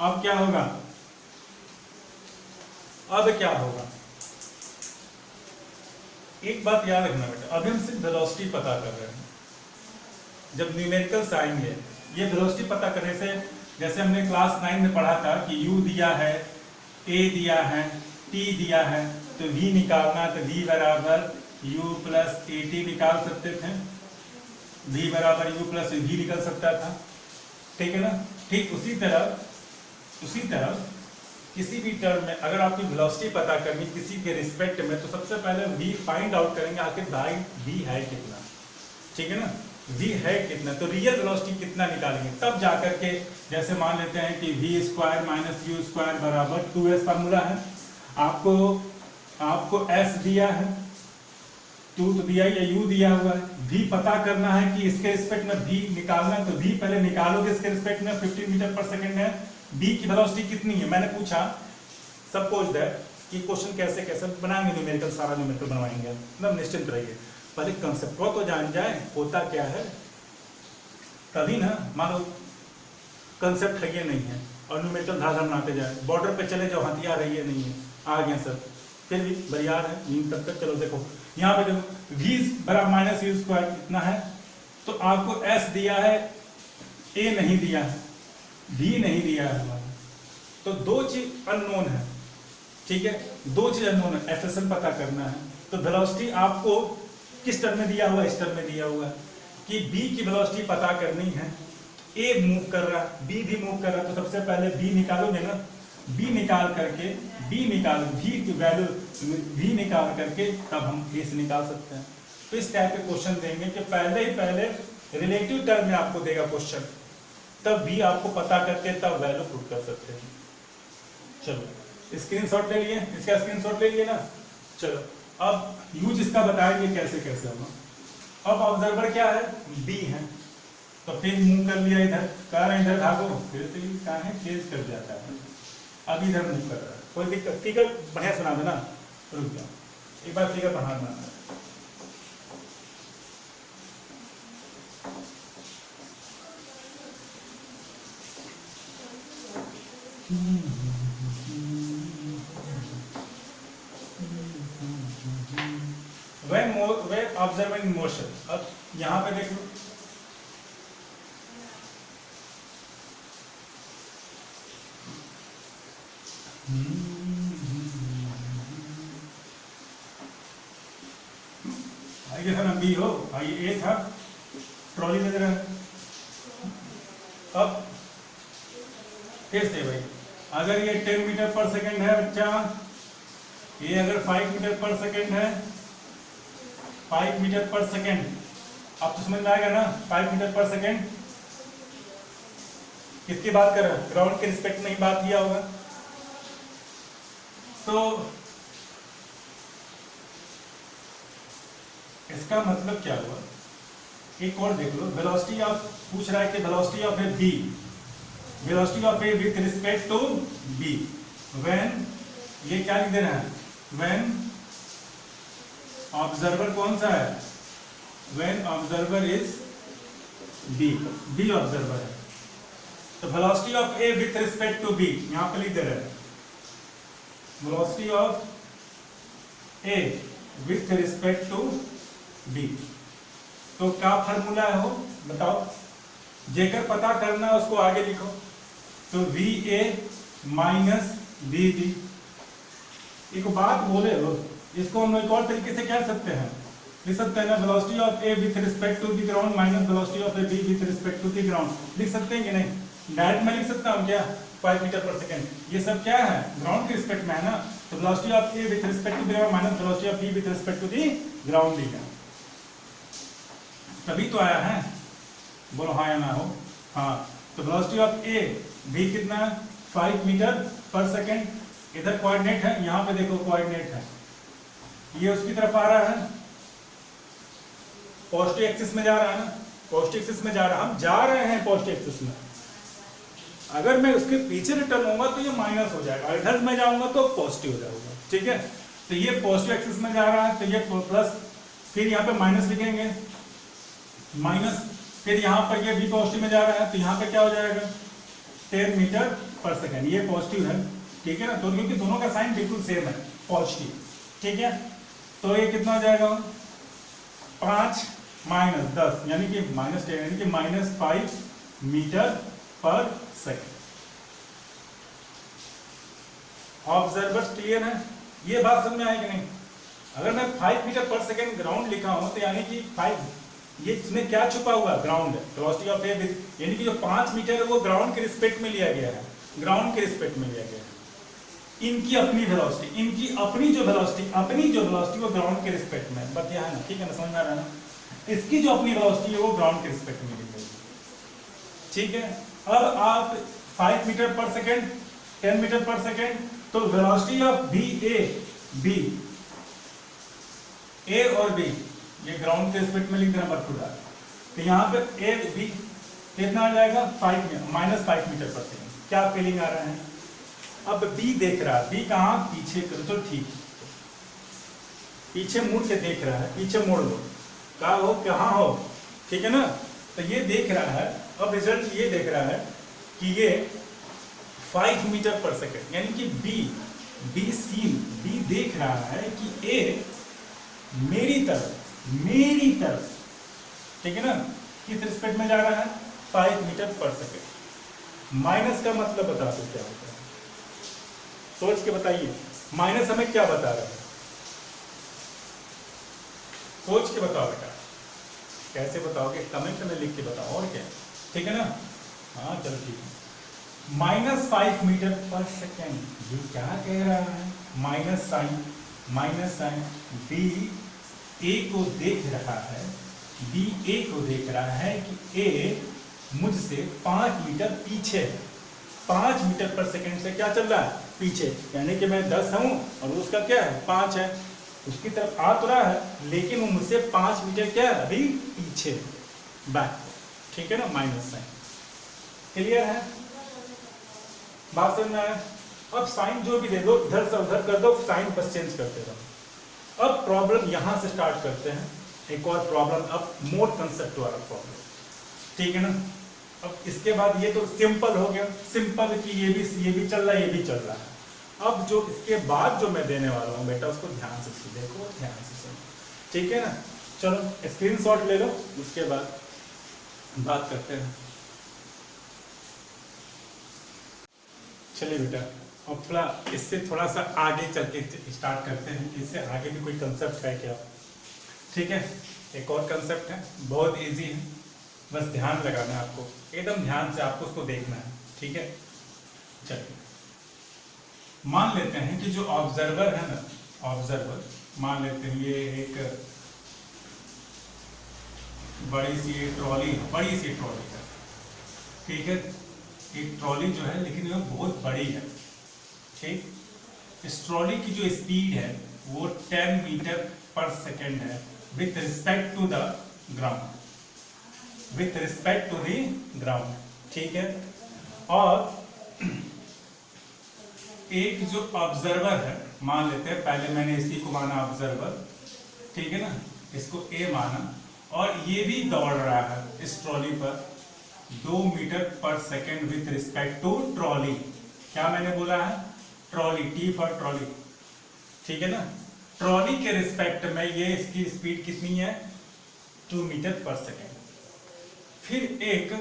अब क्या होगा, अब क्या होगा, एक बात याद रखना बेटा, अभी हम सिर्फ वेलोसिटी पता कर रहे हैं। जब न्यूमेरिकल्स आएंगे, ये वेलोसिटी पता करने से, जैसे हमने क्लास 9 में पढ़ा था कि u दिया है, a दिया है, t दिया है, तो v निकालना, तो v बराबर u प्लस at निकाल सकते थे, v बराबर u प्लस v निकल सकता था। ठीक है ना। ठीक उसी तरह किसी भी टर्म में अगर आपकी वेलोसिटी पता करनी किसी के रिस्पेक्ट में, तो सबसे पहले v फाइंड आउट करेंगे आखिर भाई v है कितना। ठीक है ना, v है कितना, तो रियल वेलोसिटी कितना निकालेंगे, तब जाकर के जैसे मान लेते हैं कि v square minus you square बराबर 2s फॉर्मूला है। आपको s दिया है, 2 तो दिया या u दिया हुआ है, v पता करना है कि इसके रिस्पेक्ट में v निकालना है, तो v पहले निकालोगे इसके रिस्पेक्ट में 15 मीटर पर सेकेंड है। b की वेलोसिटी कितनी है, मैंने पूछा, सपोज दैट ये क्वेश्चन कैसे बनाएंगे, न्यूमेरिकल सारा न्यूमेरिकल बनवाएंगे, मतलब निश्चिंत रहिए, पहले कंसेप्ट को तो जान जाए होता क्या है, तभी ना। मान लो कंसेप्ट है ये नहीं है और न्यूमेरिकल धारा बनाते जाए, बॉर्डर पे चले जाओ हथियार है ये नहीं है, आ गए सर, फिर भी बरियार है नींद तक। चलो देखो यहाँ पे देखो v बराबर माइनस यू स्क्वायर कितना है, तो आपको s दिया है, a नहीं दिया है, v नहीं दिया है हमारा, तो दो चीज अननोन है। ठीक है, दो चीज अननोन है, एक्सप्रेशन पता करना है। तो वेलोसिटी आपको किस टर्म में दिया हुआ है, इस टर्म में दिया हुआ है कि b की वेलोसिटी पता करनी है, a मूव कर रहा है, b भी मूव कर रहा है, तो सबसे पहले b निकालोगे ना, b निकाल करके v की वैल्यू v निकाल करके तब हम a से निकाल सकते हैं। तो इस टाइप के क्वेश्चन देंगे कि पहले रिलेटिव टर्म में आपको देगा क्वेश्चन, तब भी आपको पता करके तब वैल्यू पुट कर सकते हैं। चलो स्क्रीनशॉट ले लिए, इसका स्क्रीनशॉट ले लिए ना। चलो अब यूज इसका बताएंगे कैसे कैसे होगा। अब ऑब्जर्वर क्या है, बी है, तो फिर मूव कर लिया इधर, कह रहे हैं इधर भागो, फिर से क्या है चेंज कर जाता है, अब इधर मूव कर रहा है। कोई दिक्कत, फिगर बढ़िया सुना देना, रुक जाओ एक बार फिगर पढ़ाना। when observing motion, अब यहाँ पे देख लो, आइए था ना बी हो, आइए ए था, ट्रॉली में रहा। अब फिर से भाई, अगर ये 10 मीटर पर सेकेंड है बच्चा, ये अगर 5 मीटर पर सेकेंड है, 5 मीटर पर सेकेंड, अब तो समझ में आएगा ना 5 मीटर पर सेकेंड किसकी बात कर रहे हैं, ग्राउंड के रिस्पेक्ट में ही बात किया होगा। तो इसका मतलब क्या हुआ, एक और देख लो, वेलोसिटी ऑफ, पूछ रहा है कि velocity of A B, velocity of A with respect to B, when, ये क्या लिख देना है, व्हेन ऑब्जर्वर कौन सा है, when observer is B, B observer है, तो velocity of A with respect to B यहां पे लिख दे रहे हैं, velocity of A with respect to B. तो क्या फार्मूला है वो बताओ, जेकर पता करना है उसको आगे लिखो, तो V A minus V B. एक बात बोले हो, इसको हम एक और तरीके से कह सकते हैं, लिख सकते हैं ना, velocity of A with respect to the ground minus velocity of A B with respect to the ground, लिख सकते हैं कि नहीं, डायरेक्ट में लिख सकता हूं क्या, 5 मीटर पर सेकेंड, ये सब क्या है ग्राउंड के रिस्पेक्ट में है ना, तो velocity of A with respect to the ground minus velocity of B with respect to the ground लिखा, तभी तो आया है, बोलो हाँ या ना हो, हाँ। तो वेलोसिटी ऑफ ए भी कितना है, 5 मीटर पर सेकेंड, इधर कोऑर्डिनेट है, यहाँ पे देखो कोऑर्डिनेट है, ये उसकी तरफ आ रहा है, पॉजिटिव एक्सिस में जा रहा है ना, पॉजिटिव एक्सिस में जा रहा है, हम जा रहे हैं पॉजिटिव एक्सिस में, अगर मैं उसके पीछे रिटर्न होऊंगा तो ये माइनस हो जाएगा, इधर मैं जाऊंगा तो पॉजिटिव हो जाएगा, ठीक है। तो ये पॉजिटिव एक्सिस में जा रहा है, तो ये प्लस, फिर यहाँ पे माइनस लिखेंगे, माइनस, फिर यहाँ पर ये भी पॉजिटिव में जा रहा है, तो यहाँ पे क्या हो जाएगा 10 मीटर पर सेकेंड, ये पॉजिटिव है, ठीक है ना, तो क्योंकि दोनों का साइन बिल्कुल सेम है, पॉजिटिव, ठीक है। तो ये कितना हो जाएगा 5 माइनस 10 यानी कि माइनस 10 यानी कि minus 5 metre per second. Observer clear है, ये बात समझ में आई कि नहीं, अगर मैं 5 मीटर पर सेकेंड ग्राउंड लिखा हूं तो यानी कि 5, ये इसमें क्या छुपा हुआ ग्राउंड है, वेलोसिटी ऑफ ए यानी कि जो 5 मीटर है वो ग्राउंड के रिस्पेक्ट में लिया गया है, ग्राउंड के रिस्पेक्ट में लिया गया है, इनकी अपनी वेलोसिटी, इनकी अपनी जो वेलोसिटी वो ग्राउंड के रिस्पेक्ट में बतिया है ना, ठीक है ना, समझ में आ रहा है ना, इसकी जो अपनी वेलोसिटी है वो ग्राउंड के रिस्पेक्ट में लिखी है, ठीक है। अब आप 5 metre per second 10 metre per second, तो वेलोसिटी ऑफ बी ए और बी ये ग्राउंड के रिस्पेक्ट में लिख देना बरखुरदार, तो यहाँ पे ए बी कितना आ जाएगा 5 माइनस 5 मीटर पर सेकेंड, क्या फीलिंग आ रहा है। अब बी देख रहा है, बी कहाँ पीछे करो, तो ठीक पीछे मुड़ के देख रहा है, पीछे मोड़ लो, कहा हो कहाँ हो, ठीक है ना, तो ये देख रहा है, अब रिजल्ट ये देख रहा है कि ये 5 मीटर पर सेकेंड यानी कि बी देख रहा है कि ए मेरी तरफ, ठीक है ना, किस रिस्पेक्ट में जा रहा है 5 मीटर पर सेकेंड। माइनस का मतलब बता दो क्या होता है, सोच के बताइए, माइनस हमें क्या बता रहा है, सोच के बताओ बेटा, कैसे बताओगे, कमेंट में लिख के बताओ, और क्या, ठीक है ना, हाँ चलो ठीक है। -5 मीटर पर सेकेंड, ये क्या कह रहा है, माइनस साइन बी ए को देख रहा है बी ए को देख रहा है कि ए मुझसे 5 मीटर पीछे है, 5 मीटर पर सेकंड से क्या चल रहा है, पीछे, यानी कि मैं 10 हूं और उसका क्या है 5 है, उसकी तरफ आ तो रहा है लेकिन वो मुझसे 5 मीटर क्या है अभी पीछे, बैक, ठीक है ना, माइनस साइन। क्लियर है, बात समझ में आया। अब साइन जो भी दे दो इधर से उधर कर दो, साइन बस चेंज करते रहो। अब प्रॉब्लम यहां से स्टार्ट करते हैं, एक और प्रॉब्लम, अब मोर कंसेप्ट वाला प्रॉब्लम, ठीक है ना। अब इसके बाद ये तो सिंपल हो गया, सिंपल कि ये भी चल रहा है, ये भी चल रहा है। अब जो इसके बाद जो मैं देने वाला हूँ बेटा उसको ध्यान से देखो, ध्यान से सुनो, ठीक है ना। चलो स्क्रीनशॉट ले लो, उसके बाद बात करते हैं। चलिए बेटा, अब थोड़ा इससे थोड़ा सा आगे चल के स्टार्ट करते हैं, इससे आगे भी कोई कंसेप्ट है क्या, ठीक है। एक और कंसेप्ट है, बहुत इजी है, बस ध्यान लगाना है आपको, एकदम ध्यान से आपको उसको देखना है, ठीक है। चलिए मान लेते हैं कि जो ऑब्जर्वर है ना, ऑब्जर्वर मान लेते हैं ये एक बड़ी सी ट्रॉली है, ठीक है। एक ट्रॉली जो है लेकिन ये बहुत बड़ी है, ठीक। इस ट्रॉली की जो स्पीड है वो 10 मीटर पर सेकेंड है with respect to the ground, with respect to the ground, ठीक है। और एक जो ऑब्जर्वर है, मान लेते हैं पहले मैंने इसी को माना ऑब्जर्वर, ठीक है ना, इसको ए माना, और ये भी दौड़ रहा है इस ट्रॉली पर 2 metre per second with respect to trolley. क्या मैंने बोला है, ट्रॉली, टी फॉर ट्रॉली, ठीक है ना। ट्रॉली के रिस्पेक्ट में ये इसकी स्पीड कितनी है 2 मीटर पर सेकेंड। फिर एक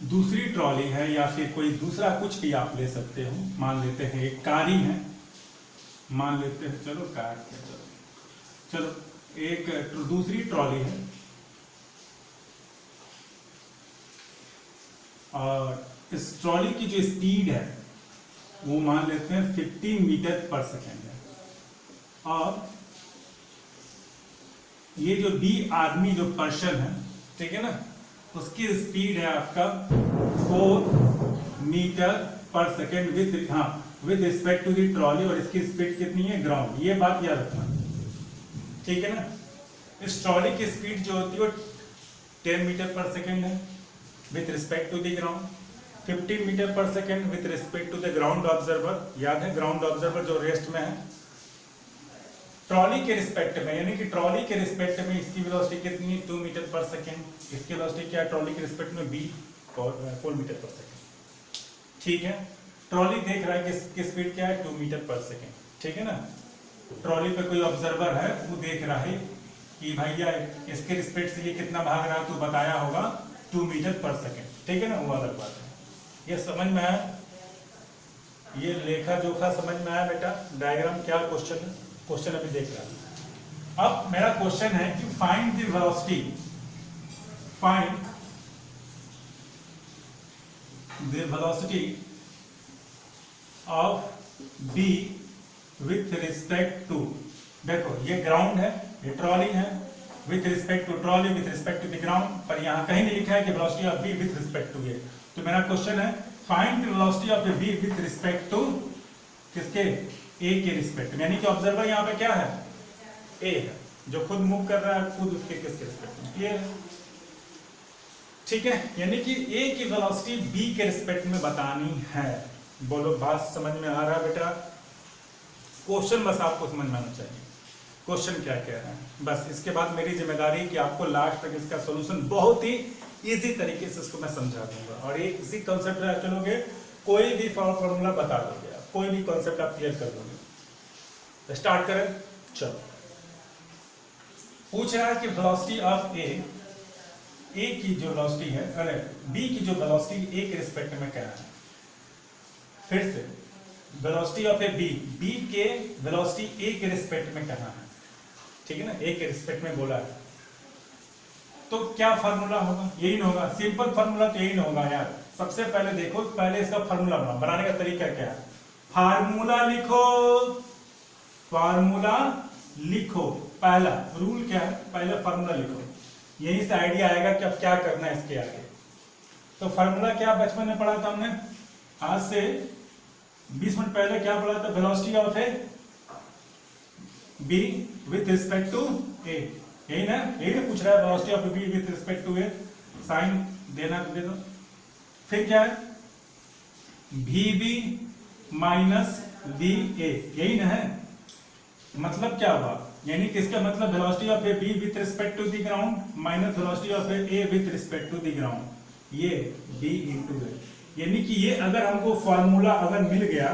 दूसरी ट्रॉली है या फिर कोई दूसरा कुछ भी आप ले सकते हो, मान लेते हैं एक कार ही है, मान लेते हैं, चलो कार, चलो एक दूसरी ट्रॉली है और इस ट्रॉली की जो स्पीड है वो मान लेते हैं 15 मीटर पर सेकेंड है। और ये जो बी आदमी जो पर्सन है, ठीक है ना, उसकी स्पीड है आपका 4 metre per second with respect to the trolley, और इसकी स्पीड कितनी है ग्राउंड, ये बात याद रखना, ठीक है ना। इस ट्रॉली की स्पीड जो होती है वो 10 मीटर पर सेकेंड है with respect to the ground, 15 metre per second with respect to the ground observer, याद है ग्राउंड ऑब्जर्वर जो रेस्ट में है। ट्रॉली के रिस्पेक्ट में, यानी कि ट्रॉली के रिस्पेक्ट में इसकी वेलोसिटी कितनी है 2 मीटर पर सेकेंड, इसकी वेलोसिटी क्या है ट्रॉली के रिस्पेक्ट में b 4 मीटर पर सेकेंड, ठीक है। ट्रॉली देख रहा है कि इसकी स्पीड क्या है 2 मीटर पर सेकेंड, ठीक है ना। ट्रॉली पे कोई ऑब्जर्वर है वो देख रहा है कि भैया इसके रिस्पेक्ट से ये कितना भाग रहा है, तो बताया होगा 2 मीटर पर सेकेंड, ठीक है ना, वो अलग बात है। ये समझ में आया, ये लेखा जोखा समझ में आया बेटा, डायग्राम क्या क्वेश्चन है, क्वेश्चन अभी देख रहा हूं। अब मेरा क्वेश्चन है कि find the velocity, find the velocity of B with respect to, देखो ये ग्राउंड है, ये ट्रॉली है, with respect to trolley, with respect to the ground, पर यहां कहीं नहीं लिखा है कि velocity of B with respect to ये। तो मेरा क्वेश्चन है find the velocity of B with respect to किसके, ए के रिस्पेक्ट में, यानी कि ऑब्जर्वर यहाँ पे क्या है ए है, जो खुद मूव कर रहा है खुद उसके किसके रिस्पेक्ट में, क्लियर, ठीक है। यानी कि ए की वेलोसिटी बी के रिस्पेक्ट में बतानी है। बोलो बात समझ में आ रहा है बेटा, क्वेश्चन बस आपको समझ में आना चाहिए क्वेश्चन क्या कह रहा है, बस इसके बाद मेरी जिम्मेदारी कि आपको लास्ट तक इसका सोल्यूशन बहुत ही इजी तरीके से इसको मैं समझा दूंगा, और ये इसी कंसेप्ट में चलोगे कोई भी फॉर्मूला बता दोगे, कोई भी कॉन्सेप्ट आप क्लियर कर लोगे। तो स्टार्ट करें, चलो। पूछ रहा है कि वेलोसिटी ऑफ ए की जो वेलोसिटी है, अरे बी की जो वेलोसिटी ए के रिस्पेक्ट में क्या है, फिर से वेलोसिटी ऑफ ए बी के वेलोसिटी ए के रिस्पेक्ट में क्या है, ठीक है ना, ए के रिस्पेक्ट में बोला है, तो क्या फार्मूला होगा, यही ना होगा, सिंपल फार्मूला तो यही ना होगा यार। सबसे पहले देखो, पहले इसका फार्मूला बनाने का तरीका क्या है, फार्मूला लिखो, फार्मूला लिखो। पहला रूल क्या है, पहले फार्मूला लिखो, यही से आइडिया आएगा कि अब क्या करना है इसके आगे। तो फार्मूला क्या बचपन में पढ़ा था हमने, आज से 20 मिनट पहले क्या पढ़ा था, velocity of A B with respect to A, यही ना, यही ना पूछ रहा है, velocity of B with respect to A, sign देना तो दे दो। फिर क्या है, V B minus V A, यही ना है, मतलब क्या हुआ, यानी कि इसका मतलब velocity of A B with respect to the ground minus velocity of A with respect to the ground, ये बी इंटू ए। यानी कि ये अगर हमको फॉर्मूला अगर मिल गया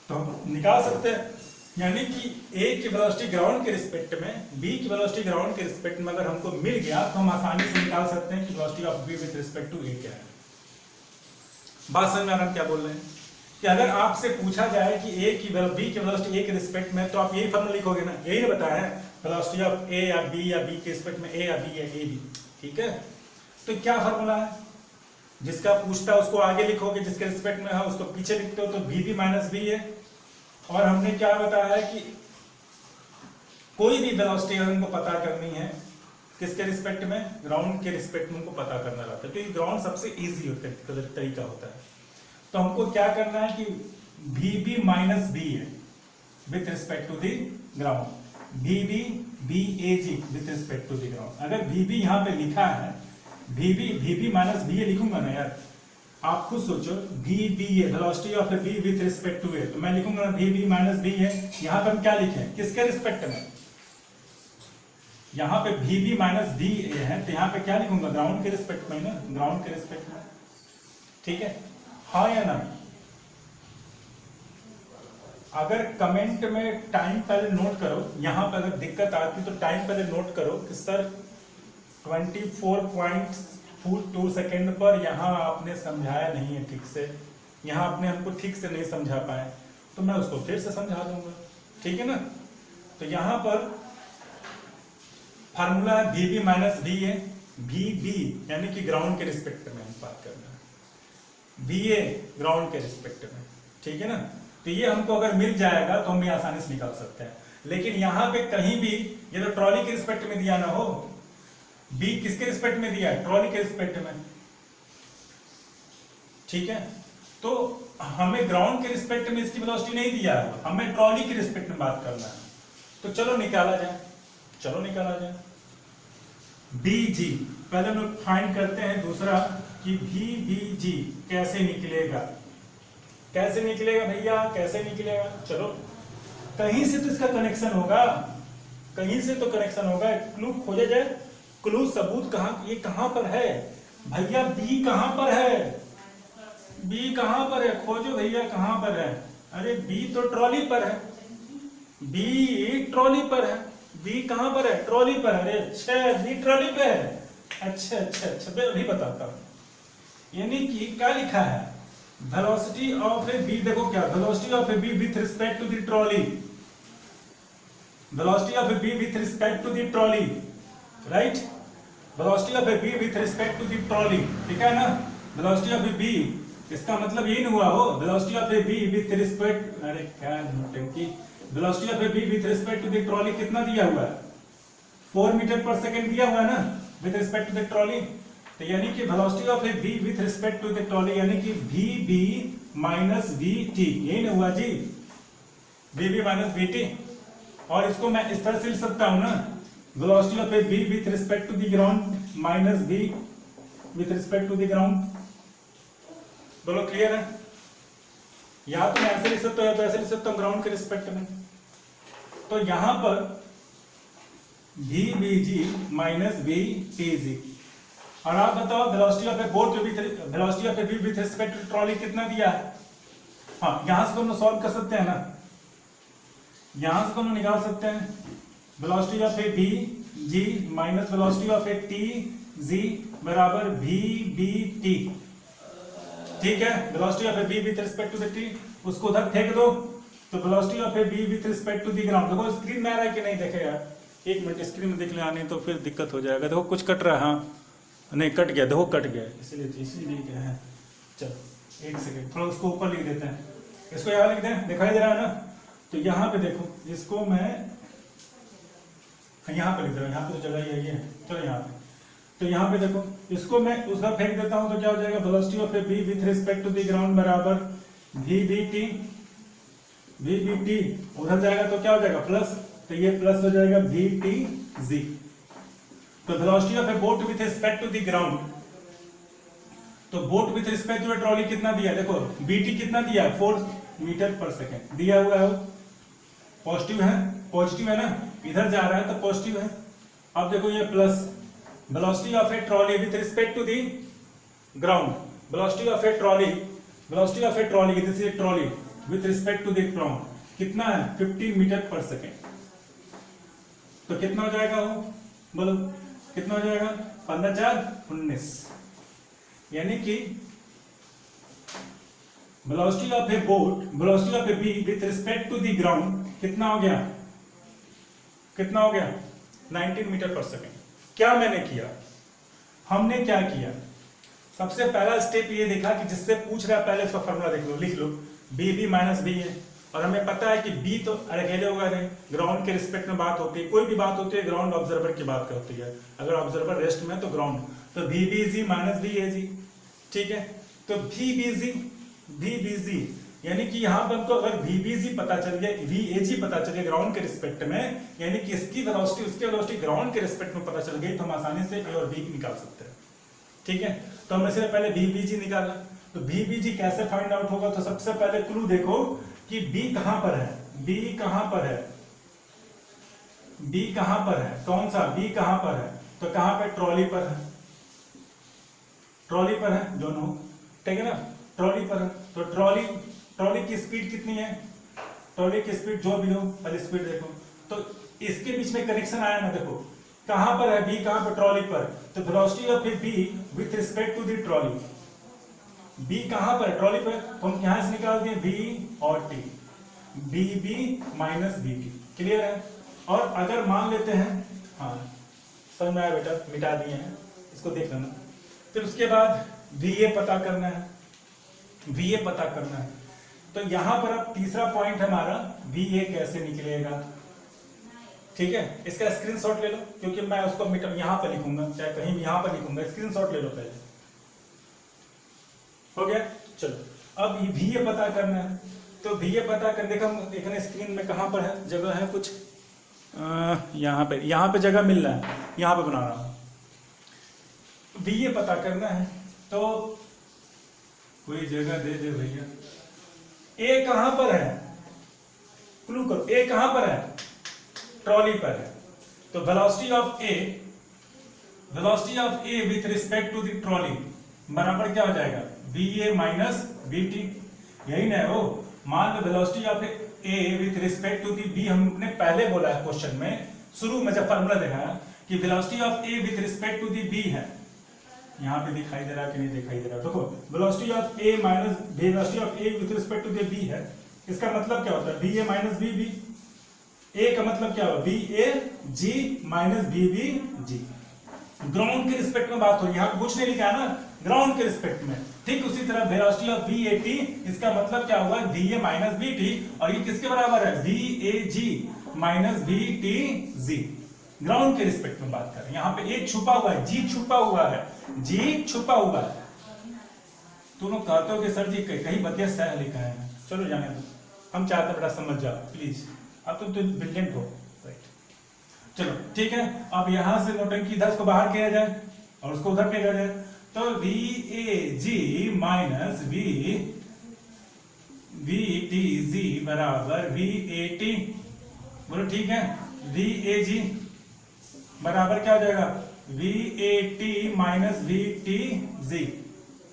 तो हम निकाल सकते हैं, यानी कि ए की वेलोसिटी ग्राउंड के रिस्पेक्ट में, बी की वेलोसिटी ग्राउंड के रिस्पेक्ट में अगर हमको मिल गया तो हम आसानी से निकाल सकते हैं कि velocity of B with respect to A क्या है। बात समझ में आ रहा है क्या बोल रहे हैं, कि अगर आपसे पूछा जाए कि ए की बी की वेलोसिटी ए के रिस्पेक्ट में, तो आप यही फॉर्मूला लिखोगे ना, यही बताया है, वेलोसिटी ऑफ ए या बी के रिस्पेक्ट में ए या बी या ए बी, ठीक है। तो क्या फॉर्मूला है, जिसका पूछता है उसको आगे लिखोगे, जिसके रिस्पेक्ट में है उसको पीछे लिखते हो, तो बी बी माइनस बी है। और हमने क्या बताया है कि कोई भी वेलोसिटी अगर हमको पता करनी है, किसके रिस्पेक्ट में, ग्राउंड के रिस्पेक्ट में हमको पता करना रहता है, क्योंकि ग्राउंड सबसे इजी तरीका होता है। तो हमको क्या करना है कि वी बी माइनस बी है with respect to the ground, V B B A G with respect to the ground. अगर वी बी यहाँ पे लिखा है, V B minus B A लिखूंगा ना यार, आप खुद सोचो, V B A velocity of A B with respect to A, तो मैं लिखूंगा वी बी माइनस बी है। यहाँ पे हम क्या लिखे, किसके रिस्पेक्ट में, यहाँ पे वी बी माइनस बी ए है, तो यहाँ पे क्या लिखूंगा, ग्राउंड के रिस्पेक्ट में ना, ग्राउंड के रिस्पेक्ट में, ठीक है, हाँ या ना। अगर कमेंट में टाइम पहले नोट करो, यहां पर अगर दिक्कत आती तो टाइम पहले नोट करो कि सर 24.42 सेकेंड पर यहां आपने समझाया नहीं है ठीक से, यहां आपने हमको ठीक से नहीं समझा पाए, तो मैं उसको फिर से समझा दूंगा, ठीक है ना। तो यहां पर फार्मूला है वी बी माइनस बी है, वी बी यानी कि ग्राउंड के रिस्पेक्ट में हम बात करना है, बी ए ग्राउंड के रिस्पेक्ट में, ठीक है ना। तो ये हमको अगर मिल जाएगा तो हम ये आसानी से निकाल सकते हैं। लेकिन यहां पे कहीं भी ये तो ट्रॉली के रिस्पेक्ट में दिया ना हो, बी किसके रिस्पेक्ट में दिया है, ट्रॉली के रिस्पेक्ट में, ठीक है। तो हमें ग्राउंड के रिस्पेक्ट में इसकी वेलोसिटी नहीं दिया है, हमें ट्रॉली के रिस्पेक्ट में बात करना है। तो चलो निकाला जाए, चलो निकाला जाए। बी जी पहले हम लोग फाइंड करते हैं दूसरा कि वी बी जी कैसे निकलेगा, कैसे निकलेगा भैया, कैसे निकलेगा। चलो कहीं से तो इसका कनेक्शन होगा, कहीं से तो कनेक्शन होगा, क्लू खोजा जाए, क्लू सबूत कहाँ, ये कहां पर है भैया, बी कहां पर है, बी कहां पर है, खोजो भैया कहां पर है। अरे बी तो ट्रॉली पर है, बी ट्रॉली पर है, बी कहां पर है, ट्रॉली पर है। अरे अच्छा बी ट्रॉली पे है, अच्छा अच्छा अच्छा मैं अभी बताता हूं। यानी कि क्या लिखा है, वेलोसिटी ऑफ ए बी, देखो क्या, velocity of A B with respect to the trolley, velocity of A B with respect to the trolley, right, velocity of A B with respect to the trolley, ठीक है ना। Velocity of A B, इसका मतलब ये नहीं हुआ हो, velocity of A B with respect, अरे क्या नौटंकी, velocity of A B with respect to the trolley कितना दिया हुआ है, 4 मीटर पर सेकेंड दिया हुआ है ना, with respect to the trolley. तो यानी कि velocity of A B with respect to the trolley, यानी कि V B minus V T, यही ना हुआ जी, V B minus V T. और इसको मैं इस तरह से लिख सकता हूं ना, velocity of A B with respect to the ground minus V with respect to the ground. बोलो क्लियर है, या तो मैं ऐसे लिख सकता हूं या तो ऐसे लिख सकता हूं, ग्राउंड के रिस्पेक्ट में। तो यहां पर V B G minus V T G, और आप बताओ velocity of a boat with, velocity of A B with respect to trolley कितना दिया है। हाँ यहां से हम सॉल्व कर सकते हैं ना, यहां से हम निकाल सकते हैं velocity of A B G minus velocity of A T G बराबर वी बी टी, ठीक है। Velocity of A B with respect to the T, उसको उधर फेंक दो, तो velocity of A B with respect to the ground, देखो screen में आ रहा है कि नहीं, देखे यार, एक मिनट स्क्रीन में देख ले, आने तो फिर दिक्कत हो जाएगा। देखो कुछ कट रहा है, हाँ नहीं कट गया, देखो कट गया, इसीलिए क्या है, चलो एक सेकेंड थोड़ा उसको ऊपर लिख देते हैं, इसको यहाँ लिख दें, दिखाई दे रहा है ना। तो यहाँ पे देखो, इसको मैं यहाँ पे लिख रहा हूँ, यहाँ पे तो जगह यही है। चलो यहाँ पे, तो यहाँ पे देखो, इसको मैं उसका फेंक देता हूँ तो क्या हो जाएगा, velocity of A B with respect to the ground बराबर वी बी टी उधर जाएगा तो क्या हो जाएगा प्लस, तो ये प्लस हो जाएगा वी टी जी। तो velocity of a boat with respect to the ground, तो boat with respect to trolley कितना दिया, देखो बीटी कितना दिया, 4 मीटर पर सेकेंड दिया हुआ है, पॉजिटिव है ना, इधर जा रहा है तो पॉजिटिव है। अब देखो ये plus velocity of a trolley with respect to the ground, velocity of a trolley this is trolley with respect to the ground कितना है, 15 मीटर पर सेकेंड। तो कितना हो जाएगा वो, बोलो कितना हो जाएगा, 15×4=19, यानी कि velocity of a boat, velocity of A B with respect to the ground कितना हो गया 19 मीटर पर सेकेंड। क्या मैंने किया, हमने क्या किया, सबसे पहला स्टेप ये देखा कि जिससे पूछ रहा है पहले इसका फॉर्मूला देख लो, लिख लो, बी माइनस बी है, और हमें पता है कि बी तो अकेले होगा नहीं, ग्राउंड के रिस्पेक्ट में बात होती है, कोई भी बात होती है ग्राउंड ऑब्जर्वर की बात होती है, अगर ऑब्जर्वर रेस्ट में तो ग्राउंड, तो B B G minus B A जी, ठीक है। तो बी बी जी यानी कि यहाँ पर हमको अगर वी बी जी पता चल गया, वी ए जी पता चल गया ग्राउंड के रिस्पेक्ट में, यानी कि इसकी वेलोसिटी उसके वेलोसिटी ग्राउंड के रिस्पेक्ट में पता चल गई, तो हम आसानी से ए और बी निकाल सकते हैं, ठीक है। तो हमने सिर्फ पहले वी बी जी निकाला, तो वी बी जी कैसे फाइंड आउट होगा, तो सबसे पहले क्लू देखो कि बी कहां पर है, बी कहां पर है, बी कहां पर है, कौन सा बी कहां पर है, तो कहां पे, ट्रॉली पर है, ट्रॉली पर है दोनों, ठीक है ना, ट्रॉली पर है। तो ट्रॉली की स्पीड कितनी है, ट्रॉली की स्पीड जो भी हो, पहले स्पीड देखो, तो इसके बीच में कनेक्शन आया ना, देखो कहां पर है बी, कहां पर, ट्रॉली पर, तो velocity of B with respect to the trolley, B कहां पर है, ट्रॉली पर, तो हम यहां से निकाल दिए बी और T, B B minus B T, clear है। और अगर मान लेते हैं, हाँ समझ में आया बेटा, मिटा दिए हैं, इसको देख लेना। फिर उसके बाद वी ए पता करना है, वी ए पता करना है, तो यहां पर अब तीसरा पॉइंट हमारा वी ए कैसे निकलेगा, ठीक है। इसका स्क्रीनशॉट ले लो, क्योंकि मैं उसको यहां पर लिखूंगा, चाहे कहीं भी यहां पर लिखूंगा, स्क्रीनशॉट ले लो पहले, हो गया। चलो अब वी ए पता करना है, तो वी ए पता करने का देखना स्क्रीन में कहां पर है, जगह है कुछ, यहाँ पे जगह मिल रहा है, यहाँ पे बना रहा हूं, वी ए पता करना है, तो कोई जगह दे दे भैया, ए कहां पर है, क्लू करो, ए कहां पर है, ट्रॉली पर है, तो velocity of A with respect to the trolley बराबर क्या हो जाएगा, V A minus B T, यही ना हो। मान लो velocity of A with respect to the B, हमने पहले बोला है क्वेश्चन में, शुरू में जब फॉर्मूला देखा कि velocity of A with respect to the B है, यहाँ पे दिखाई दे रहा कि नहीं दिखाई दे रहा, देखो velocity of A minus velocity of A with respect to the B है, इसका मतलब क्या होता है, B A minus B B, A का मतलब क्या होगा, B A G minus B B G, ground के रिस्पेक्ट में बात हो रही है, यहाँ कुछ नहीं लिखा है ना, ग्राउंड के रिस्पेक्ट में। ठीक उसी तरह velocity of V A T, इसका मतलब क्या हुआ, V A minus B T, और ये किसके बराबर है, V A G minus V T G, ground के रिस्पेक्ट में बात कर रहे हैं। यहाँ पे ए छुपा हुआ है, जी छुपा हुआ है, जी छुपा हुआ है। तुम लोग कहते हो कि सर जी कहीं बतिया सह लिखा है, चलो जाने दो, हम चाहते बेटा समझ जाओ प्लीज, अब तुम तो ब्रिलियंट हो, राइट। चलो ठीक है, अब यहां से नोटंकी 10 को बाहर किया जाए और उसको उधर फेंका जाए, तो V A G minus V T G बराबर वी ए टी, बोलो ठीक है, वी ए जी बराबर क्या हो जाएगा, V A T minus V T G,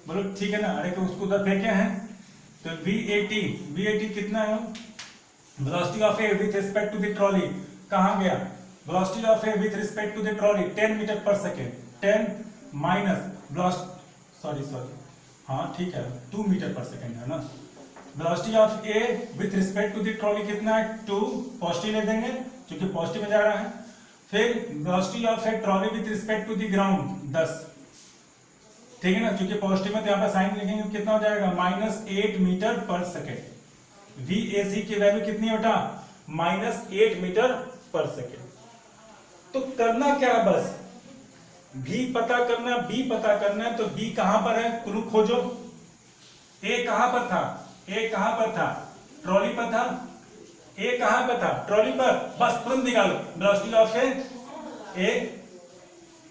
बोलो ठीक है ना। अरे तो उसको उधर फेंके हैं, तो वी ए टी कितना है, velocity of A with respect to the trolley कहां गया, velocity of A with respect to the trolley 10 metre per second, 10 minus sorry हाँ ठीक है 2 मीटर पर सेकेंड है ना। Velocity of A with respect to the trolley कितना है, 2, positive ले देंगे क्योंकि पॉजिटिव में जा रहा है। फिर velocity of a trolley with respect to the ground 10, ठीक है ना, क्योंकि पॉजिटिव में तो यहाँ पर साइन लिखेंगे कितना हो जाएगा, -8 metre per second. V A सी की वैल्यू कितनी होता, -8 मीटर पर सेकेंड। तो करना क्या है, बस v पता करना, b पता करना है। तो b कहां पर है, क्लू खोजो। a कहां पर था, a कहां पर था, ट्रॉली पर था। a कहां पर था, ट्रॉली पर। बस तुरंत निकालो velocity of a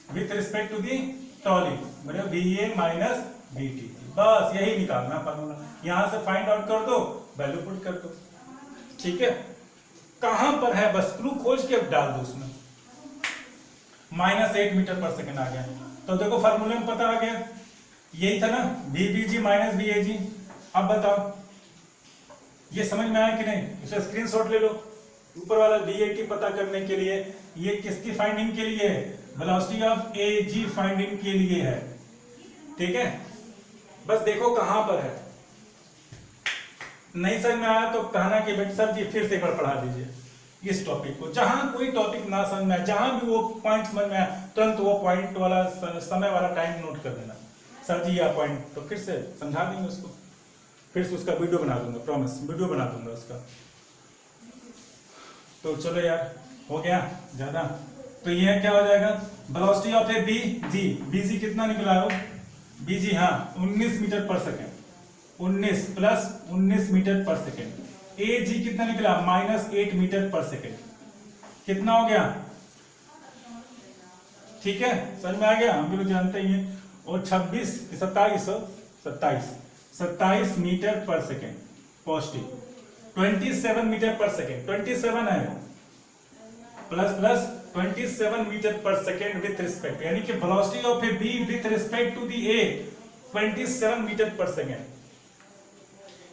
with respect to the trolley, मतलब va माइनस vt। बस यही निकालना फॉर्मूला, यहां से फाइंड आउट कर दो, वैल्यू पुट कर दो। ठीक है, कहां पर है बस क्लू खोज के डाल दो उसमें। -8 मीटर पर सेकेंड आ गया, तो देखो फार्मूले में पता आ गया, यही था ना, vbg माइनस vag। अब बताओ ये समझ में आया कि नहीं, इसे स्क्रीनशॉट ले लो। ऊपर वाला vat पता करने के लिए, ये किसकी फाइंडिंग के लिए है, वेलोसिटी ऑफ ag फाइंडिंग के लिए है। ठीक है, बस देखो कहां पर है। नहीं समझ में आया तो कहना कि बेटा सर जी फिर से एक बार पढ़ा दीजिए इस टॉपिक को। जहां कोई टॉपिक ना समझ में आए, जहां भी वो पॉइंट समझ में आए, तुरंत वो पॉइंट वाला समय वाला टाइम नोट कर देना, सर जी यह पॉइंट, तो फिर से समझा देंगे उसको, फिर से उसका वीडियो बना दूंगा, प्रॉमिस वीडियो बना दूंगा उसका। तो चलो यार, हो गया ज्यादा। तो ये क्या हो जाएगा, वेलोसिटी ऑफ ए bg कितना निकला हो, bg हाँ 19 metre per second, 19 plus 19 metre per second. ag कितना निकला, -8 मीटर पर सेकेंड। कितना हो गया, ठीक है, समझ में आ गया, हम भी लोग जानते ही हैं। और 27 metre per second positive, 27 metre per second, 27 है plus plus 27 metre per second with respect, यानी कि velocity of A B with respect to the A 27 metre per second,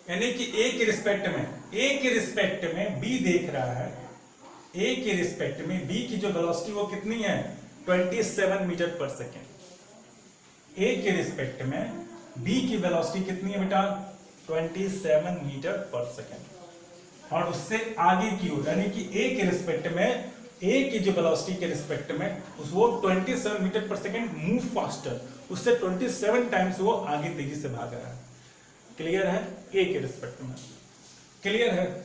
यानी कि ए के रिस्पेक्ट में बी देख रहा है, ए के रिस्पेक्ट में बी की जो वेलोसिटी वो कितनी है, 27 मीटर पर सेकेंड। ए के रिस्पेक्ट में बी की वेलोसिटी कितनी है बेटा, 27 मीटर पर सेकेंड। और उससे आगे की ओर, यानी कि ए के रिस्पेक्ट में, ए की जो वेलोसिटी के रिस्पेक्ट में वो 27 metre per second move faster, उससे 27 टाइम्स वो आगे तेजी से भाग रहा है। क्लियर है, ए के रिस्पेक्ट में क्लियर है।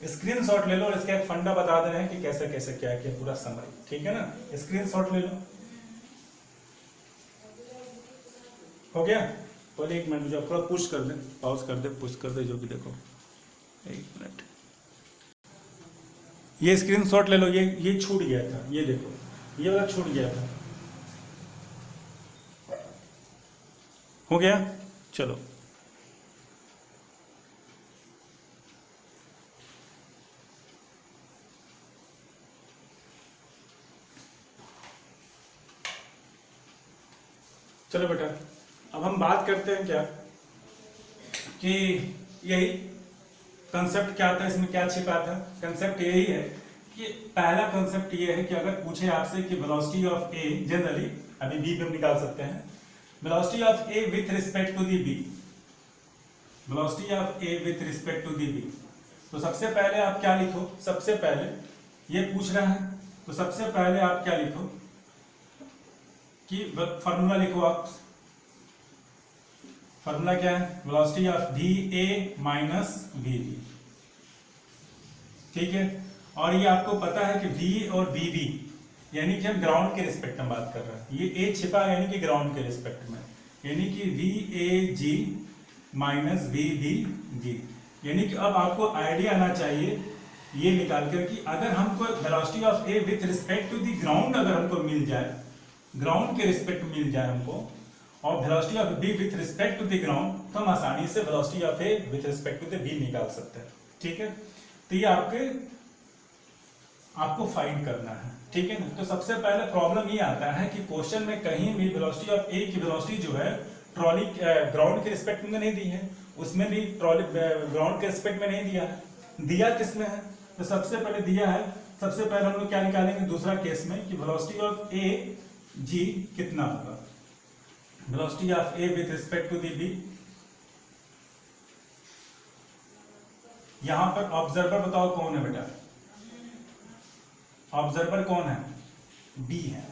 स्क्रीनशॉट ले लो, इसका एक फंडा बता दे रहे हैं कि कैसे कैसे क्या है, पूरा समरी, ठीक है ना, स्क्रीनशॉट ले लो। हो गया, पहले 1 मिनट मुझे थोड़ा पुश कर दे, पॉज कर दे, पुश कर दे, जो भी देखो 1 मिनट। ये स्क्रीनशॉट ले लो, ये छूट गया था, ये देखो ये वाला छूट गया था। हो गया, चलो चलो बेटा, अब हम बात करते हैं क्या कि यही कंसेप्ट क्या था, इसमें क्या छिपा था। कंसेप्ट यही है कि पहला कंसेप्ट ये है कि अगर पूछे आपसे कि वेलोसिटी ऑफ ए, जनरली अभी बी भी हम निकाल सकते हैं, velocity of A with respect to the B, velocity of A with respect to the B, तो सबसे पहले आप क्या लिखो, सबसे पहले ये पूछ रहा है, तो सबसे पहले आप क्या लिखो कि फॉर्मूला लिखो आप। फॉर्मूला क्या है, velocity of V A minus V B, ठीक है। और ये आपको पता है कि v और vb, यानी कि हम ग्राउंड के रिस्पेक्ट में बात कर रहे हैं, ये a छिपा है यानी कि ग्राउंड के रिस्पेक्ट में, यानी कि vag माइनस vbg, यानी कि अब आपको आइडिया आना चाहिए ये निकाल कर कि अगर हमको velocity of a with respect to the ground अगर हमको मिल जाए, ग्राउंड के रिस्पेक्ट मिल जाए हमको, और velocity of b with respect to the ground, तो हम आसानी से velocity of a with respect to the b निकाल सकते हैं, ठीक है। तो ये आपको फाइंड करना है, ठीक है ना। तो सबसे पहले प्रॉब्लम ये आता है कि क्वेश्चन में कहीं भी वेलोसिटी ऑफ a की वेलोसिटी जो है ट्रॉली ग्राउंड के रिस्पेक्ट में नहीं दी है, उसमें भी ट्रॉली ग्राउंड के रिस्पेक्ट में नहीं दिया है, दिया किसमें है, तो सबसे पहले दिया है, सबसे पहले हम लोग क्या निकालेंगे दूसरा केस में कि वेलोसिटी ऑफ a g कितना होगा, velocity of a with respect to the b। यहां पर ऑब्जर्वर बताओ कौन है बेटा, ऑब्जर्वर कौन है, b है,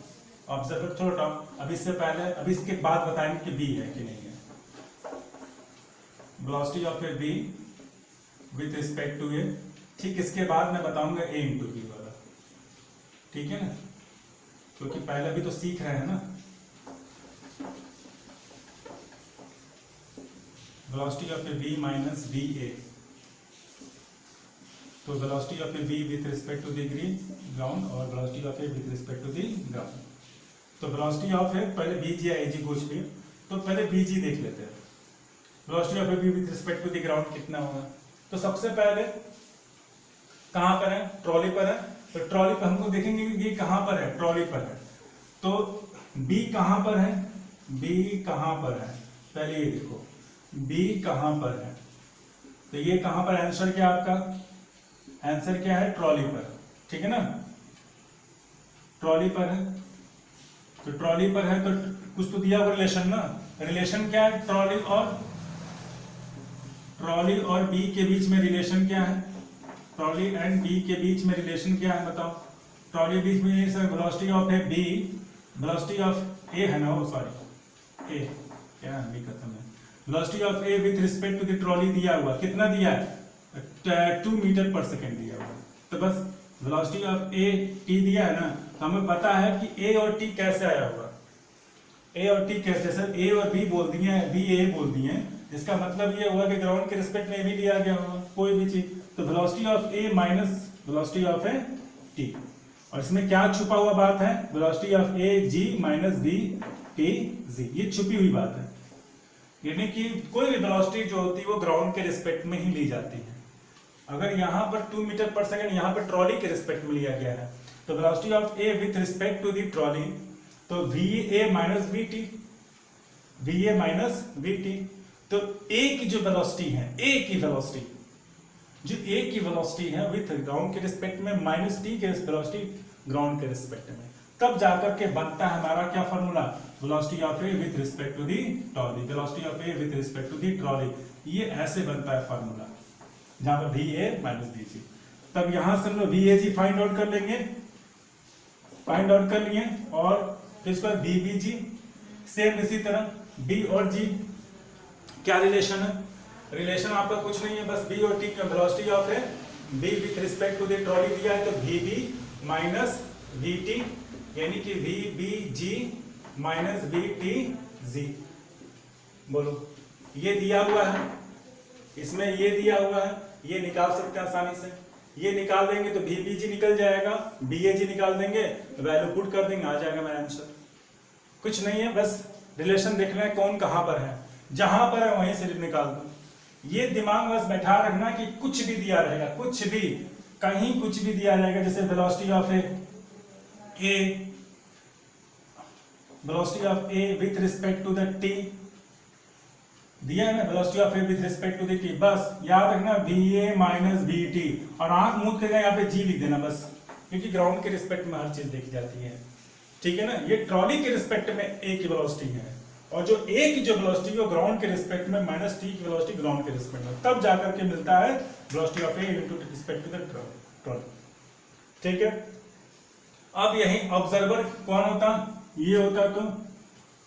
ऑब्जर्वर छोटा। अब इससे पहले, अब इसके बाद बताएंगे कि b है कि नहीं है। Velocity of A b with respect to a, ठीक, इसके बाद मैं बताऊंगा a इंटू b वाला, ठीक है ना, क्योंकि पहले भी तो सीख रहे हैं ना। Velocity of A v minus V A, तो velocity of A v with respect to the ground और velocity of A with respect to the ground. तो वेलोसिटी ऑफ ए पहले vg या ag कुछ भी, तो पहले vg देख लेते हैं। Velocity of A v with respect to the ground कितना होगा, तो सबसे पहले कहां पर है, ट्रॉली पर है, तो ट्रॉली पर हमको देखेंगे कि ये कहां पर है, ट्रॉली पर है। तो b कहां पर है, b कहां पर है, पहले ये देखो b कहां पर है, तो ये कहां पर, आंसर क्या आपका, आंसर क्या है, ट्रॉली पर, ठीक है ना, ट्रॉली पर है। तो ट्रॉली पर है तो कुछ तो दिया हुआ रिलेशन ना, रिलेशन क्या है, ट्रॉली और बी के बीच में रिलेशन क्या है, ट्रॉली एंड बी के बीच में रिलेशन क्या है बताओ। ट्रॉली बीच में velocity of A B, velocity of A है ना, वो सॉरी ए क्या है, बी खत्म है। Velocity of A with respect to the trolley दिया हुआ, कितना दिया है, 2 मीटर पर सेकेंड दिया हुआ। तो बस वेलोसिटी ऑफ ए टी दिया है ना, तो हमें पता है कि ए और टी कैसे आया होगा, ए और टी कैसे, सर ए और बी बोल दिए हैं, बी ए बोल दिए हैं, इसका मतलब ये हुआ कि ग्राउंड के रिस्पेक्ट में भी लिया गया होगा कोई भी चीज। तो velocity of A minus velocity of A T, और इसमें क्या छुपा हुआ बात है, velocity of A G minus B T G, ये छुपी हुई बात है। यानी कि कोई भी वेलोसिटी जो होती है वो ग्राउंड के रिस्पेक्ट में ही ली जाती है। अगर यहाँ पर 2 मीटर पर सेकेंड यहाँ पर ट्रॉली के रिस्पेक्ट में लिया गया है, तो velocity of A with respect to the trolley, तो V A minus V T, V A minus V T. तो ए की जो वेलोसिटी है, ए की वेलोसिटी, जो ए की वेलोसिटी है विथ ग्राउंड के रिस्पेक्ट में माइनस टी के वेलोसिटी ग्राउंड के रिस्पेक्ट में, तब जाकर के बनता है हमारा क्या formula, velocity of A with respect to the trolley, velocity of A with respect to the trolley. ये ऐसे बनता है फॉर्मूला, जहां पर V A minus V G. तब यहां से हम लोग V A G find out कर लेंगे, फाइंड आउट कर लिए, और फिर इसके बाद बी बी जी, सेम इसी तरह बी और जी क्या रिलेशन है, रिलेशन आपका कुछ नहीं है, बस बी और टी का velocity of A B with respect to the trolley दिया है, तो V B minus V T, यानी कि V B G minus V T G. बोलो, ये दिया हुआ है, इसमें ये दिया हुआ है, ये निकाल सकते हैं आसानी से, ये निकाल देंगे तो वी बी जी निकल जाएगा, बी ए जी निकाल देंगे, वैल्यू पुट कर देंगे, आ जाएगा मेरा आंसर। कुछ नहीं है, बस रिलेशन देखना है कौन कहां पर है, जहां पर है वहीं से निकाल दो। ये दिमाग में बस बैठा रखना कि कुछ भी दिया रहेगा, कुछ भी, कहीं कुछ भी दिया रहेगा, जैसे velocity of A, velocity of A with respect to the T दिया है ना, velocity of A with respect to the T, बस याद रखना V A minus V T, और आंख मूंद के यहाँ पे जी लिख देना बस, क्योंकि ग्राउंड के रिस्पेक्ट में हर चीज देखी जाती है, ठीक है ना। ये ट्रॉली के रिस्पेक्ट में ए की वेलोसिटी है, और जो ए की जो वेलोसिटी है ग्राउंड के रिस्पेक्ट में माइनस टी की वेलोसिटी ग्राउंड के रिस्पेक्ट में, तब जाकर के मिलता है velocity of A into respect to the trolley, ठीक है। अब यही ऑब्जर्वर कौन होता, ये होता, तो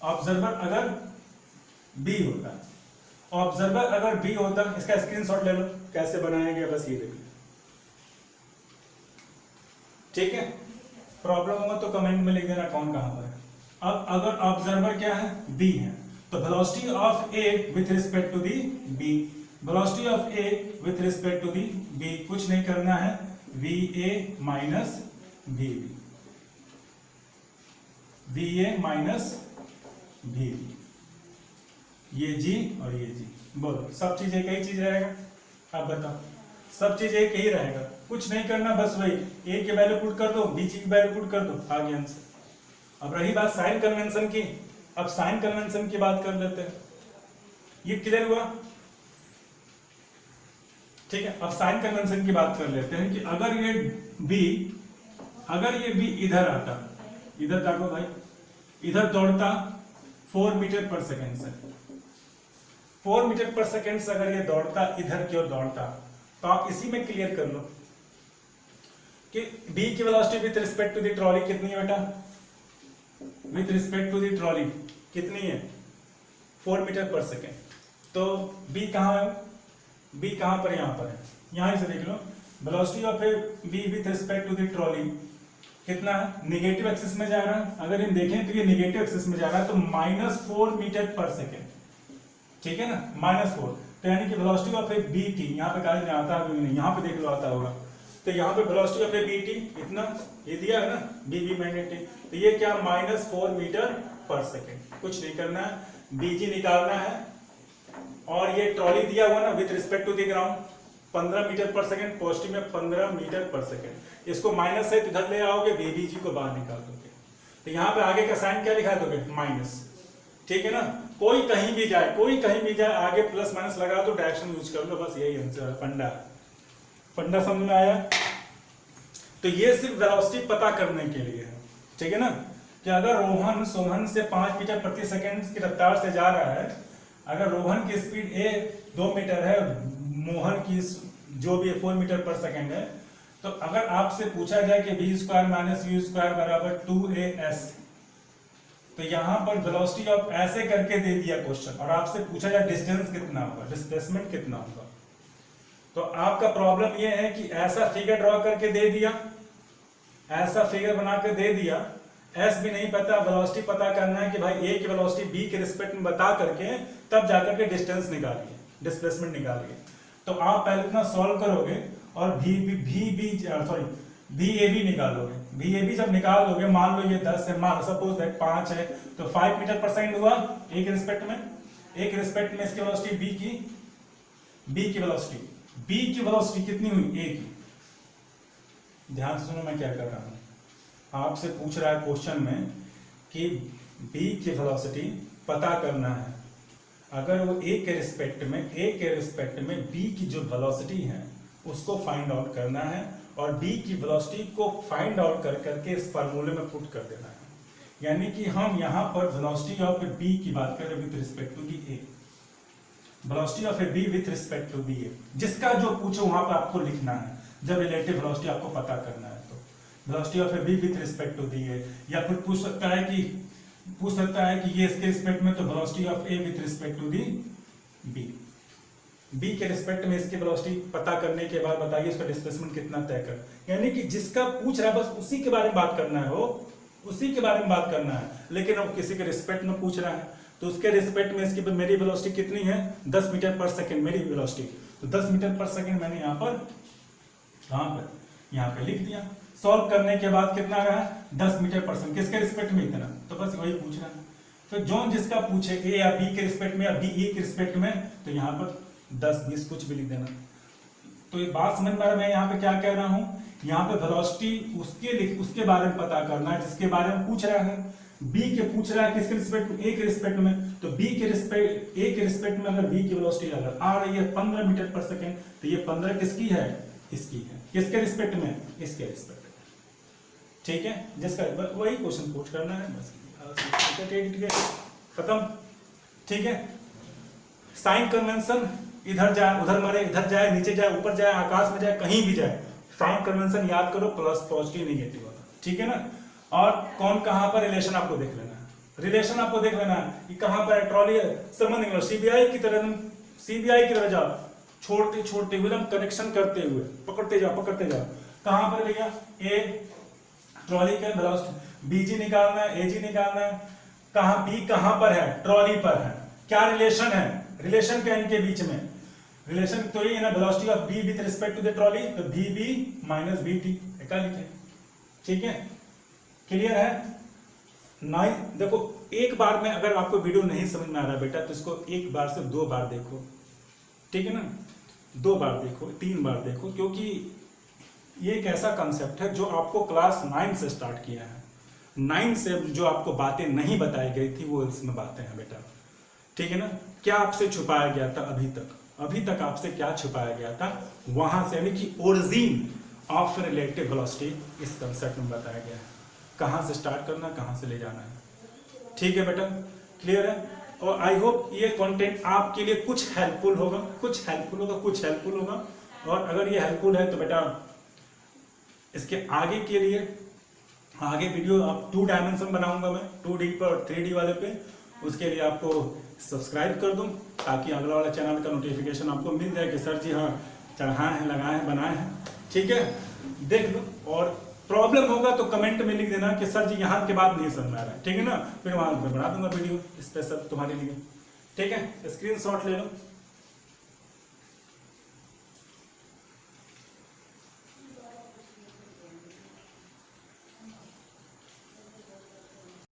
ऑब्जर्वर अगर बी होता, ऑब्जर्वर अगर बी होता, इसका स्क्रीनशॉट ले लो कैसे बनाया गया, बस ये देख लो, ठीक है। प्रॉब्लम होगा तो कमेंट में लिख देना कौन कहां पर है। अब अगर ऑब्जर्वर क्या है, बी है, तो velocity of A with respect to the B, velocity of A with respect to the B, कुछ नहीं करना है, V A minus V B, V A minus V B, ये जी और ये जी। बोलो, सब चीज एक ही चीज रहेगा, आप बताओ, सब चीज एक ही रहेगा, कुछ नहीं करना, बस वही ए की वैल्यू पुट कर दो, बी जी की वैल्यू पुट कर दो, आ गया आंसर। अब रही बात साइन कन्वेंशन की, अब साइन कन्वेंशन की बात कर लेते हैं, ये क्लियर हुआ, ठीक है। अब साइन कन्वेंशन की बात कर लेते हैं कि अगर ये बी इधर आता, इधर देखो भाई, इधर दौड़ता 4 मीटर पर सेकेंड से, 4 मीटर पर सेकेंड से अगर ये दौड़ता, इधर की ओर दौड़ता, तो आप इसी में क्लियर कर लो कि बी की वेलोसिटी with respect to the trolley कितनी है बेटा, with respect to the trolley कितनी है, 4 मीटर पर सेकेंड। तो बी कहां है, बी कहां पर, यहां पर है, यहां से देख लो, velocity of A B with respect to the trolley कितना है, निगेटिव एक्सिस में जा रहा है। अगर इन देखें तो ये निगेटिव एक्सिस में जा रहा है तो -4 मीटर पर सेकेंड, ठीक है ना, -4। तो यानी कि वेलोसिटी ऑफ ए बीटी, यहाँ पे कागज में आता है नहीं, यहाँ पे देख लो आता होगा, तो यहाँ पे वेलोसिटी ऑफ ए बीटी इतना ये दिया है ना, बीबी मैग्नेटिक, तो ये क्या -4 मीटर पर सेकेंड। कुछ नहीं करना है, बीजी निकालना है, और ये ट्रॉली दिया हुआ ना with respect to the ground 15 metre per second, positive में 15 मीटर पर सेकेंड। इसको माइनस है तो इधर ले आओगे, बीबीजी को बाहर निकाल दोगे, तो यहाँ पे आगे का साइन क्या लिखा दोगे, माइनस, ठीक है ना। कोई कहीं भी जाए, कोई कहीं भी जाए, आगे प्लस माइनस लगा दो, डायरेक्शन यूज कर लो, बस यही आंसर है। फंडा समझ में आया। तो ये सिर्फ वेलोसिटी पता करने के लिए है, ठीक है ना, कि अगर रोहन सोहन से 5 मीटर प्रति सेकंड की रफ्तार से जा रहा है, अगर रोहन की स्पीड ए 2 मीटर है, मोहन की जो भी 4 मीटर पर सेकंड है, तो अगर आपसे पूछा जाए कि v² - u² बराबर 2as, तो यहां पर वेलोसिटी ऑफ ऐसे करके दे दिया क्वेश्चन, और आपसे पूछा जाए डिस्टेंस कितना होगा, डिस्प्लेसमेंट कितना होगा, तो आपका प्रॉब्लम यह है कि ऐसा फिगर ड्रॉ करके दे दिया, ऐसा फिगर बना के दे दिया, एस भी नहीं पता, वेलोसिटी पता करना है कि भाई ए की वेलोसिटी बी के रिस्पेक्ट में बता करके तब जाकर के डिस्टेंस निकालिए, डिस्प्लेसमेंट निकालिए। तो आप पहले इतना सॉल्व करोगे और भी निकालोगे। भी जब निकाल दोगे, मान लो ये 10 है, मान सपोज दैट 5 है, तो 5 मीटर पर सेकंड हुआ ए के रिस्पेक्ट में। ए के रिस्पेक्ट में इसकी वेलोसिटी बी की वेलोसिटी कितनी हुई, ए की। ध्यान से सुनो मैं क्या कर रहा हूं, आपसे पूछ रहा है क्वेश्चन में कि बी की वेलोसिटी पता करना है, अगर वो ए के रिस्पेक्ट में बी की जो वेलोसिटी है उसको फाइंड आउट करना है, और बी की वेलोसिटी को फाइंड आउट कर करके इस फार्मूले में पुट कर देना है। यानी कि हम यहां पर वेलोसिटी ऑफ बी की बात करें with respect to the A, velocity of A B with respect to the A, जिसका जो पूछो वहां पर आपको लिखना है जब रिलेटिव वेलोसिटी आपको पता करना है। तो velocity of A B with respect to the A, या फिर पूछ सकता है कि ये इसके रिस्पेक्ट में, तो velocity of A with respect to the B के रिस्पेक्ट में इसकी वेलोसिटी पता करने के बाद बताइए उसका डिस्प्लेसमेंट कितना तय कर। यानी कि जिसका पूछ रहा है बस उसी के बारे में बात करना है, उसी के बारे में बात करना है, लेकिन वो किसी के रिस्पेक्ट में पूछ रहा है, तो उसके रिस्पेक्ट में इसकी मेरी वेलोसिटी कितनी है, 10 मीटर पर सेकंड मेरी वेलोसिटी, तो 10 मीटर पर सेकंड मैंने यहाँ पे लिख दिया। सॉल्व करने के बाद कितना रहा, 10 मीटर पर सेकंड, किसके रिस्पेक्ट में इतना, तो बस वही पूछ रहा है। तो जो जिसका पूछे ए या बी के रिस्पेक्ट में या बी ए के रिस्पेक्ट में, तो यहाँ पर 10-20 कुछ भी लिख देना। तो ये बात समझ में आ रहा है मैं यहाँ पे क्या कह रहा हूँ, यहाँ पे वेलोसिटी उसके बारे में पता करना है जिसके बारे में पूछ रहा है। बी के पूछ रहा है किसके रिस्पेक्ट में, ए के रिस्पेक्ट में, तो ए के रिस्पेक्ट में अगर बी की वेलोसिटी अगर आ रही है 15 मीटर पर सेकंड, तो ये 15 किसकी है, इसकी है। किसके रिस्पेक्ट में, इसके रिस्पेक्ट में, ठीक है। जिसका वही क्वेश्चन पुट करना है, बस खत्म, ठीक है। साइन कन्वेंशन, इधर जाए उधर मरे, इधर जाए नीचे जाए ऊपर जाए आकाश में जाए कहीं भी जाए, साइन कन्वेंशन याद करो, प्लस पॉजिटिव नेगेटिव वाला, ठीक है ना। और कौन कहां पर रिलेशन आपको देख लेना है, रिलेशन आपको देख लेना है कि कहां पर ट्रॉली है, समझ नहीं लो सीबीआई की तरह जाओ, छोड़ते छोड़ते हुए एकदम कनेक्शन करते हुए पकड़ते जाओ, कहां पर भैया, ए ट्रॉली के वेलोसिटी, बीजी निकालना है, एजी निकालना है, कहां बी कहां पर है, ट्रॉली पर है, क्या रिलेशन है, रिलेशन क्या इनके बीच में, रिलेशन तो ये है ना, velocity of B with respect to the trolley, तो बीबी माइनस बीटी, क्या लिखे, ठीक है, क्लियर है। नहीं देखो, एक बार में अगर आपको वीडियो नहीं समझ में आ रहा बेटा, तो इसको एक बार से 2 बार देखो, ठीक है ना, 2 बार देखो, 3 बार देखो, क्योंकि ये एक ऐसा कंसेप्ट है जो आपको क्लास 9 से स्टार्ट किया है। 9 से जो आपको बातें नहीं बताई गई थी वो इसमें बातें हैं बेटा, ठीक है ना। क्या आपसे छुपाया गया था अभी तक आपसे क्या छुपाया गया था, वहां से यानी कि ओरिजिन ऑफ रिलेटिव वेलोसिटी इस कंसेप्ट में बताया गया है, कहां से स्टार्ट करना, कहां से ले जाना है, ठीक है बेटा, क्लियर है। और आई होप ये कंटेंट आपके लिए कुछ हेल्पफुल होगा। और अगर ये हेल्पफुल है तो बेटा इसके आगे के लिए आगे वीडियो आप 2 डायमेंशन बनाऊंगा मैं, 2D पर और 3D वाले पे, उसके लिए आपको सब्सक्राइब कर दूं ताकि अगला वाला चैनल का नोटिफिकेशन आपको मिल जाए कि सर जी हाँ चढ़ाए हैं, लगाए हैं, बनाए हैं, ठीक है, देख लो। और प्रॉब्लम होगा होगा तो कमेंट में लिख देना कि सर जी यहाँ के बाद नहीं समझ में आ रहा है, ठीक है ना, फिर वहां मैं बना दूंगा वीडियो स्पेशल तुम्हारे लिए, ठीक है, स्क्रीनशॉट ले लो।